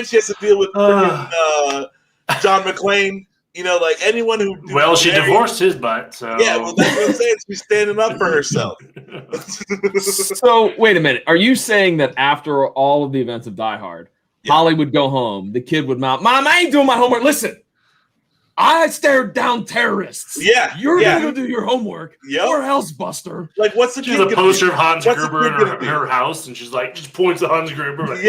she has to deal with freaking John McClane. Like anyone who. Well, she divorced his butt. So yeah, well, that's what I'm saying. She's standing up for herself. So wait a minute. Are you saying that after all of the events of Die Hard? Yeah. Holly would go home. The kid would mount, Mom, I ain't doing my homework. Listen, I stared down terrorists. Yeah. You're going to do your homework. Yep. Or else, Buster. Like, what's the She's a poster of Hans Gruber in her house, and she's like, just points at Hans Gruber. Like,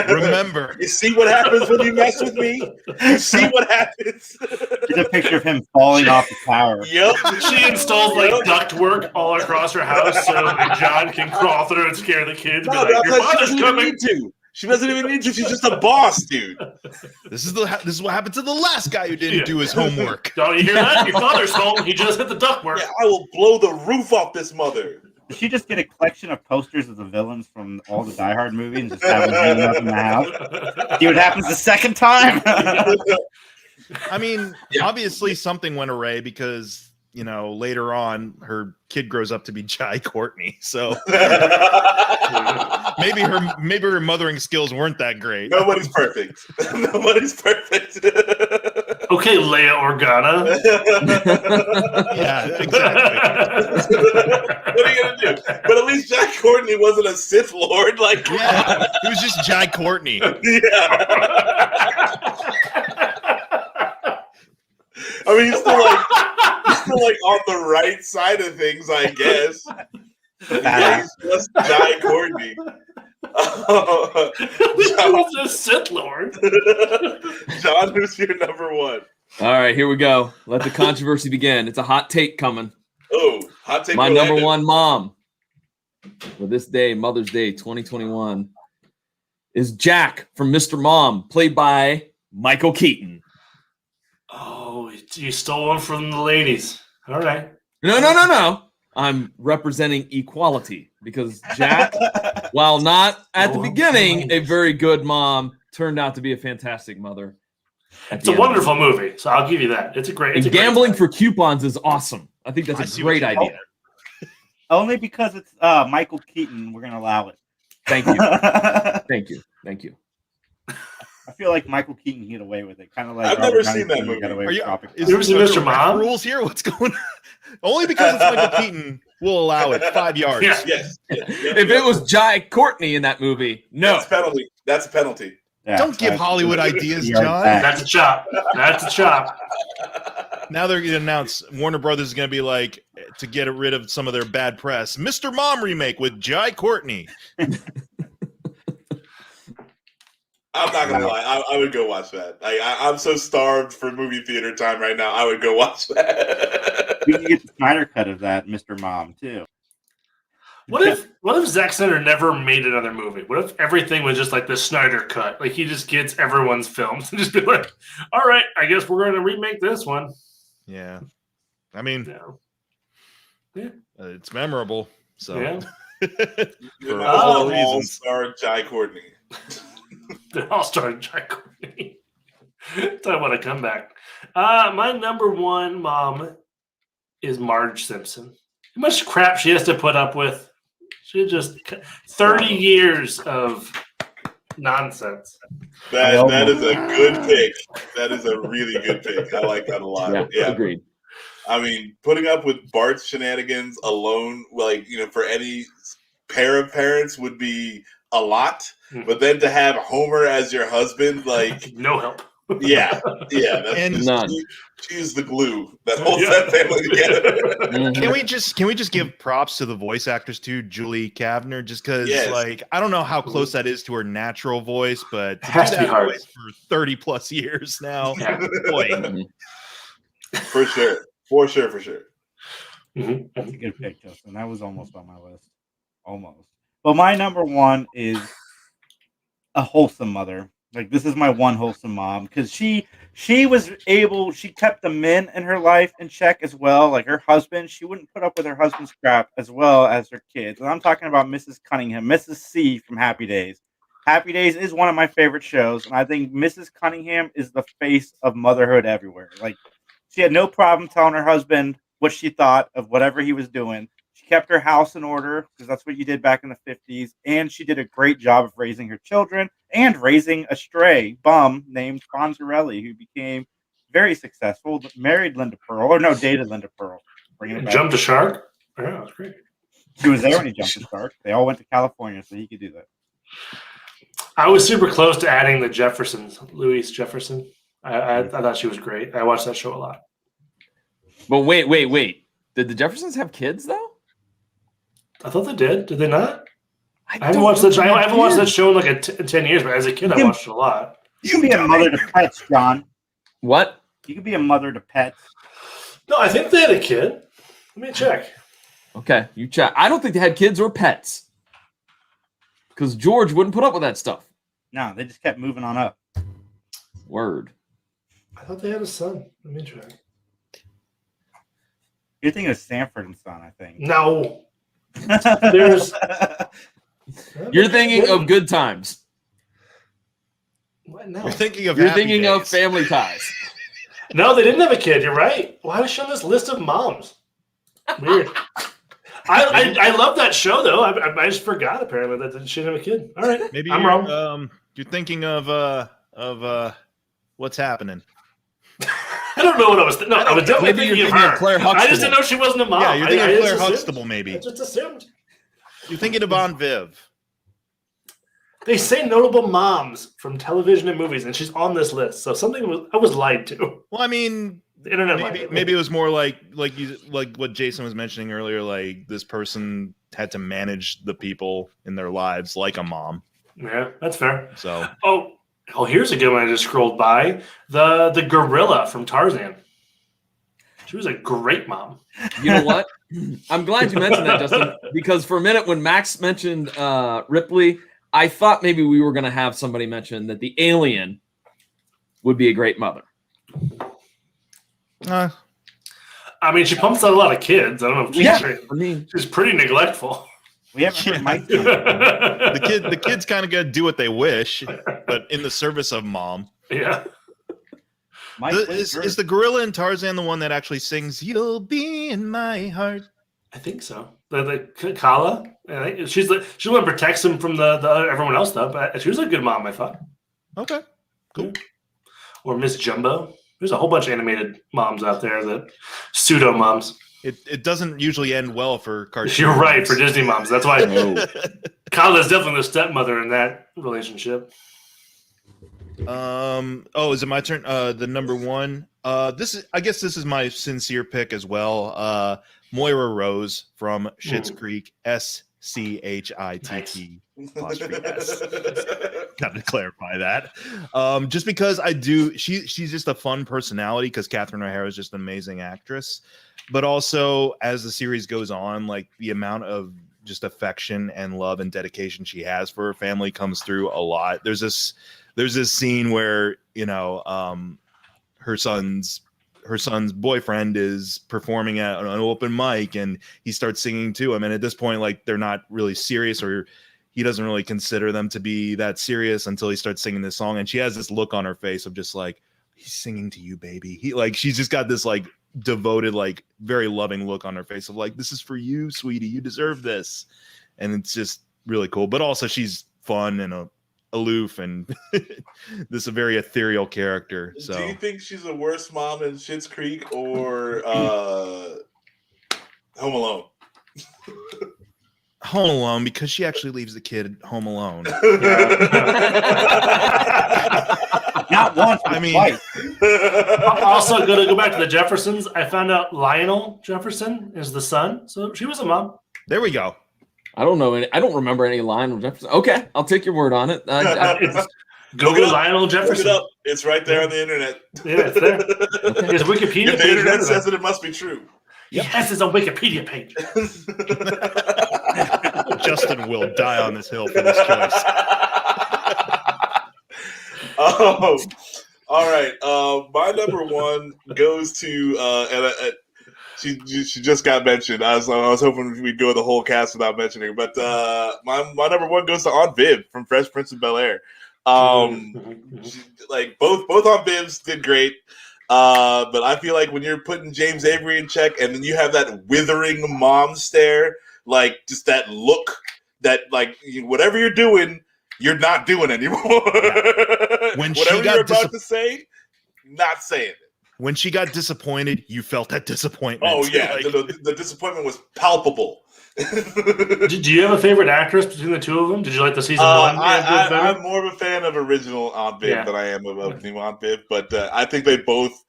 remember. You see what happens when you mess with me? You see what happens? There's a picture of him falling off the tower. Yep. She installs, ductwork all across her house so John can crawl through and scare the kids. No, be like, your mother's coming. She doesn't even need to. She's just a boss, dude. This is what happened to the last guy who didn't do his homework. Don't you hear that? Your father's home. He just hit the ductwork. Yeah, I will blow the roof off this mother. Did she just get a collection of posters of the villains from all the Die Hard movies and just have them hanging up in the house? See what happens the second time? I mean, obviously something went awry because later on her kid grows up to be Jai Courtney. So maybe her mothering skills weren't that great. Nobody's perfect. Nobody's perfect. Okay, Leia Organa. Yeah, exactly. What are you gonna do? But at least Jai Courtney wasn't a Sith Lord. Yeah, it was just Jai Courtney. Yeah. I mean, he's still on the right side of things, I guess. Yeah, he's just Jai Courtney. Who's a Sith Lord? John, who's your number 1? All right, here we go. Let the controversy begin. It's a hot take coming. Oh, hot take. My number 1 mom for this day, Mother's Day 2021, is Jack from Mr. Mom, played by Michael Keaton. Oh, you stole one from the ladies. All right. No. I'm representing equality because Jack, while not at the beginning a very good mom, turned out to be a fantastic mother. It's a wonderful movie, so I'll give you that. It's a great. Gambling for coupons is awesome. I think that's a great idea. Only because it's Michael Keaton, we're gonna allow it. Thank you. Thank you. I feel like Michael Keaton get away with it, kind of like I've never seen that movie. Got away with Tropic Is there Mr. Mom rules here? What's going on? Only because it's Michael Keaton, we'll allow it 5 yards. Yes. If it was Jai Courtney in that movie, no. That's a penalty. Yeah, don't give Hollywood ideas, John. That's a chop. Now they're going to announce Warner Brothers is going to be like, to get rid of some of their bad press, Mr. Mom remake with Jai Courtney. I'm not gonna lie. I would go watch that. I'm so starved for movie theater time right now. I would go watch that. We can get the Snyder cut of that, Mr. Mom, too. What if Zack Snyder never made another movie? What if everything was just like the Snyder cut? Like he just gets everyone's films and just be like, "All right, I guess we're going to remake this one." Yeah, I mean, it's memorable. So yeah, for all reasons, all-star Jai Courtney. The all-star Jai Courtney. Talk about a comeback. My number 1 mom is Marge Simpson. How much crap she has to put up with. She just 30 years of nonsense. That is a good pick. That is a really good pick. I like that a lot. Yeah. Agreed. I mean, putting up with Bart's shenanigans alone, for any pair of parents would be a lot. But then to have Homer as your husband, no help. Yeah. And none. She's the glue that holds that family together. Can we just give props to the voice actors too, Julie Kavner, just because like I don't know how close that is to her natural voice, but to do that voice for 30 plus years now, boy. For sure. That's a good pick, Justin. That was almost on my list. Almost. But my number one is a wholesome mother. Like, this is my one wholesome mom, because she kept the men in her life in check as well. Like, her husband, she wouldn't put up with her husband's crap as well as her kids. And I'm talking about Mrs. Cunningham, Mrs. C from Happy Days. Happy Days is one of my favorite shows, and I think Mrs. Cunningham is the face of motherhood everywhere. Like, she had no problem telling her husband what she thought of whatever he was doing. She kept her house in order, because that's what you did back in the 50s. And she did a great job of raising her children and raising a stray bum named Fonzarelli, who became very successful, married Linda Pearl, or no, dated Linda Pearl. Jumped a shark? Yeah, that's great. He was there when he jumped a shark. They all went to California, so he could do that. I was super close to adding the Jeffersons, Louise Jefferson. I thought she was great. I watched that show a lot. But wait. Did the Jeffersons have kids, though? I thought they did. Did they not? I haven't watched that show. I haven't watched that show in like 10 years, but as a kid, I watched it a lot. You can be a mother to pets, John. What? You can be a mother to pets. No, I think they had a kid. Let me check. Okay, you check. I don't think they had kids or pets. Because George wouldn't put up with that stuff. No, they just kept moving on up. Word. I thought they had a son. Let me check. You're thinking of Sanford and Son, I think. No. There's. You're thinking of Good Times. What? No. You're thinking of Family Ties. No, they didn't have a kid. You're right. Why was she on this list of moms? Weird. I love that show though. I just forgot apparently that she didn't have a kid. All right, maybe I'm wrong. You're thinking of What's Happening. I don't know what I was. No, I was definitely thinking of her. Claire Huxtable. I just didn't know she wasn't a mom. Yeah, you're thinking of Claire Huxtable, maybe. I just assumed. You're thinking of Bon Viv. They say notable moms from television and movies, and she's on this list. So I was lied to. Well, I mean, the internet maybe it was more like what Jason was mentioning earlier. Like, this person had to manage the people in their lives like a mom. Yeah, that's fair. So oh, here's a good one I just scrolled by. The gorilla from Tarzan. She was a great mom. You know what? I'm glad you mentioned that, Justin, because for a minute when Max mentioned Ripley, I thought maybe we were going to have somebody mention that the alien would be a great mother. I mean, she pumps out a lot of kids. I don't know. She's pretty neglectful. We haven't heard Mike. The kids kind of got to do what they wish, but in the service of mom. Yeah. Is the gorilla in Tarzan the one that actually sings "You'll Be in My Heart"? I think so. The Kala, she's the one that protects him from the everyone else though. But she was a good mom, I thought. Okay, cool. Or Miss Jumbo. There's a whole bunch of animated moms out there that pseudo moms. It doesn't usually end well for cartoons. You're right, for Disney moms. That's why Kala is definitely the stepmother in that relationship. Is it my turn? The number one. I guess this is my sincere pick as well. Moira Rose from Schitt's Creek, SCHITT. Got to clarify that. Just because she's just a fun personality, because Catherine O'Hara is just an amazing actress. But also, as the series goes on, like, the amount of just affection and love and dedication she has for her family comes through a lot. There's this scene where, her son's boyfriend is performing at an open mic, and he starts singing to him. And at this point, like, they're not really serious, or he doesn't really consider them to be that serious until he starts singing this song. And she has this look on her face of just like, he's singing to you, baby. She's just got this like devoted, like, very loving look on her face of like, this is for you, sweetie. You deserve this. And it's just really cool. But also, she's fun and aloof, and this is a very ethereal character. So, do you think she's a worse mom in Schitt's Creek or Home Alone? Home Alone, because she actually leaves the kid home alone. Not once, I mean, twice. Also, go back to the Jeffersons. I found out Lionel Jefferson is the son, so she was a mom. There we go. I don't know. I don't remember any Lionel Jefferson. Okay, I'll take your word on it. Google Lionel Jefferson. Look it up. It's right there on the internet. Yeah, it's there. There's Wikipedia. If the internet says it, it must be true. Yes, it's a Wikipedia page. Justin will die on this hill for this choice. Oh, all right. My number one goes to she just got mentioned. I was hoping we'd go the whole cast without mentioning her, but my number one goes to Aunt Viv from Fresh Prince of Bel-Air. Like both Aunt Vivs did great. But I feel like when you're putting James Avery in check and then you have that withering mom stare, like just that look that like whatever you're doing, you're not doing anymore. When whatever you're about to say, not saying it. When she got disappointed, you felt that disappointment. Oh yeah, like, the disappointment was palpable. Did you have a favorite actress between the two of them? Did you like the season one? I'm more of a fan of original Aunt Viv than I am of new Aunt Viv, but I think they both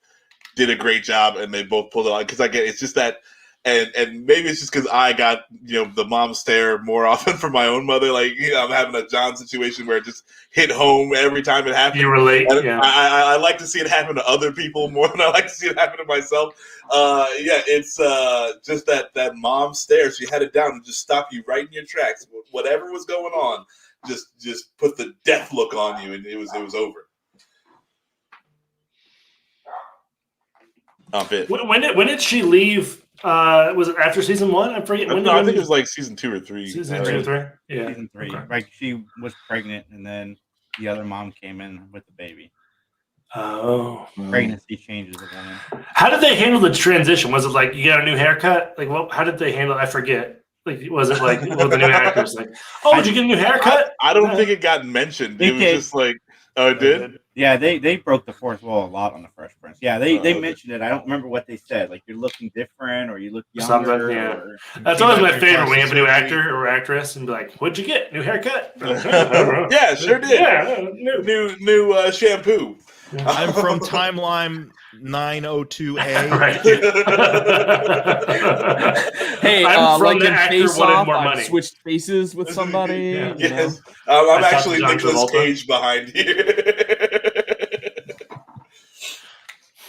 did a great job and they both pulled it out because it's just that, and maybe it's just because I got the mom stare more often from my own mother. Like I'm having a John situation where it just hit home every time it happened. You relate, and yeah. I like to see it happen to other people more than I like to see it happen to myself. It's just that mom stare. She had it down and just stop you right in your tracks. Whatever was going on, just put the death look on you, and it was over. When did she leave? Was it after season one? I forget. I think it was like season 2 or 3. Season 2 or 3. Yeah, season 3. Okay. Like she was pregnant, and then the other mom came in with the baby. Oh, pregnancy changes a woman. How did they handle the transition? Was it like you got a new haircut? Like, how did they handle? I forget. Like, was it like with the new actors? Like, oh, did you get a new haircut? I don't think it got mentioned. It was just like, oh, it did. Yeah, they broke the fourth wall a lot on the Fresh Prince. Yeah, they mentioned it. I don't remember what they said. Like you're looking different, or you look younger. Something, yeah. That's always my favorite when you have a new actor or actress and be like, "What'd you get? New haircut?" Yeah, sure did. Yeah, new shampoo. I'm from timeline 902A. Right. Hey, I'm from like the in actor Face wanted Off, more I've money. switched faces with somebody. Yeah. Yes, I'm actually John Nicolas Travolta. Cage behind here.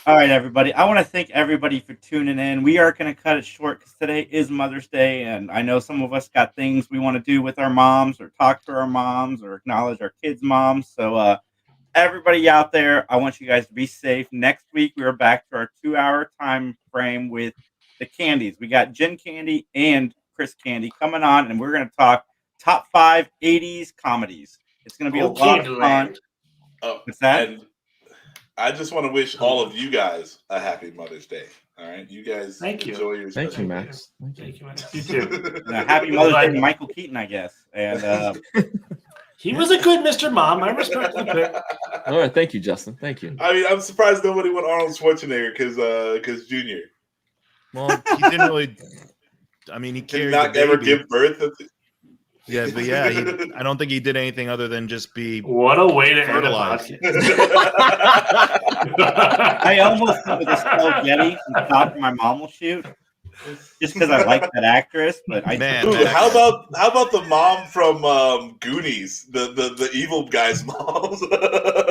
All right, everybody. I want to thank everybody for tuning in. We are going to cut it short because today is Mother's Day, and I know some of us got things we want to do with our moms, or talk to our moms, or acknowledge our kids' moms. So, everybody out there, I want you guys to be safe. Next week, we are back to our 2-hour time frame with the candies. We got Jen Candy and Chris Candy coming on, and we're going to talk top 5 80s comedies. It's going to be a lot of fun. Oh, what's that? And I just want to wish all of you guys a happy Mother's Day. All right, you guys. Thank you. Enjoy your. Thank you, Max. Thank you, Max. You too. Happy Mother's Day to Michael Keaton, I guess. And he was a good Mr. Mom. I respect the pick. All right, thank you, Justin. Thank you. I mean, I'm surprised nobody went Arnold Schwarzenegger because Junior. Well, he didn't really. I mean, he Did carried not the ever baby. give birth. Yeah, but yeah, I don't think he did anything other than just be What a way to end a fertilized. podcast. I almost went with a spaghetti and thought my mom will shoot, just because I like that actress. But I Man, Ooh, Max. how about the mom from Goonies, the evil guy's mom?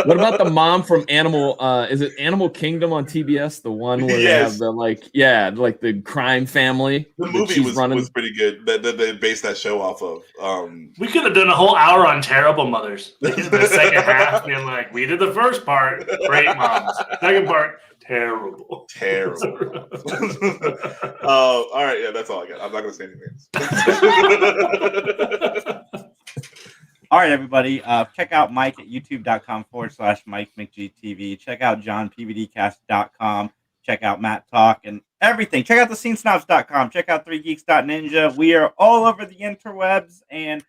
What about the mom from Animal? Is it Animal Kingdom on TBS? The one where they have the like the crime family. The movie was pretty good. That they based that show off of. We could have done a whole hour on terrible mothers. Like in the second half, being like, we did the first part, great moms. Second part, terrible. All right, yeah, that's all I got. I'm not going to say anything else. All right, everybody. Check out Mike at youtube.com/MikeMcGTV. Check out JohnPVDcast.com. Check out Matt Talk and everything. Check out thescenesnobs.com. Check out 3geeks.ninja. We are all over the interwebs, and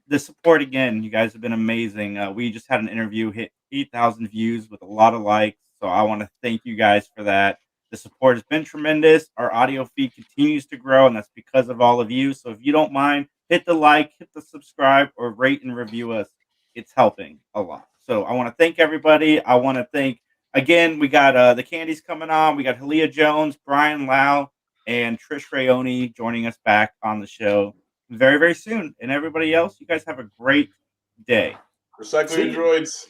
the support again. You guys have been amazing. We just had an interview hit 8,000 views with a lot of likes, so I want to thank you guys for that. The support has been tremendous. Our audio feed continues to grow, and that's because of all of you. So if you don't mind, hit the like, hit the subscribe, or rate and review us. It's helping a lot. So I want to thank everybody. I want to thank, again, we got the Candies coming on. We got Halia Jones, Brian Lau, and Trish Rayoni joining us back on the show very, very soon. And everybody else, you guys have a great day. Recycle your droids.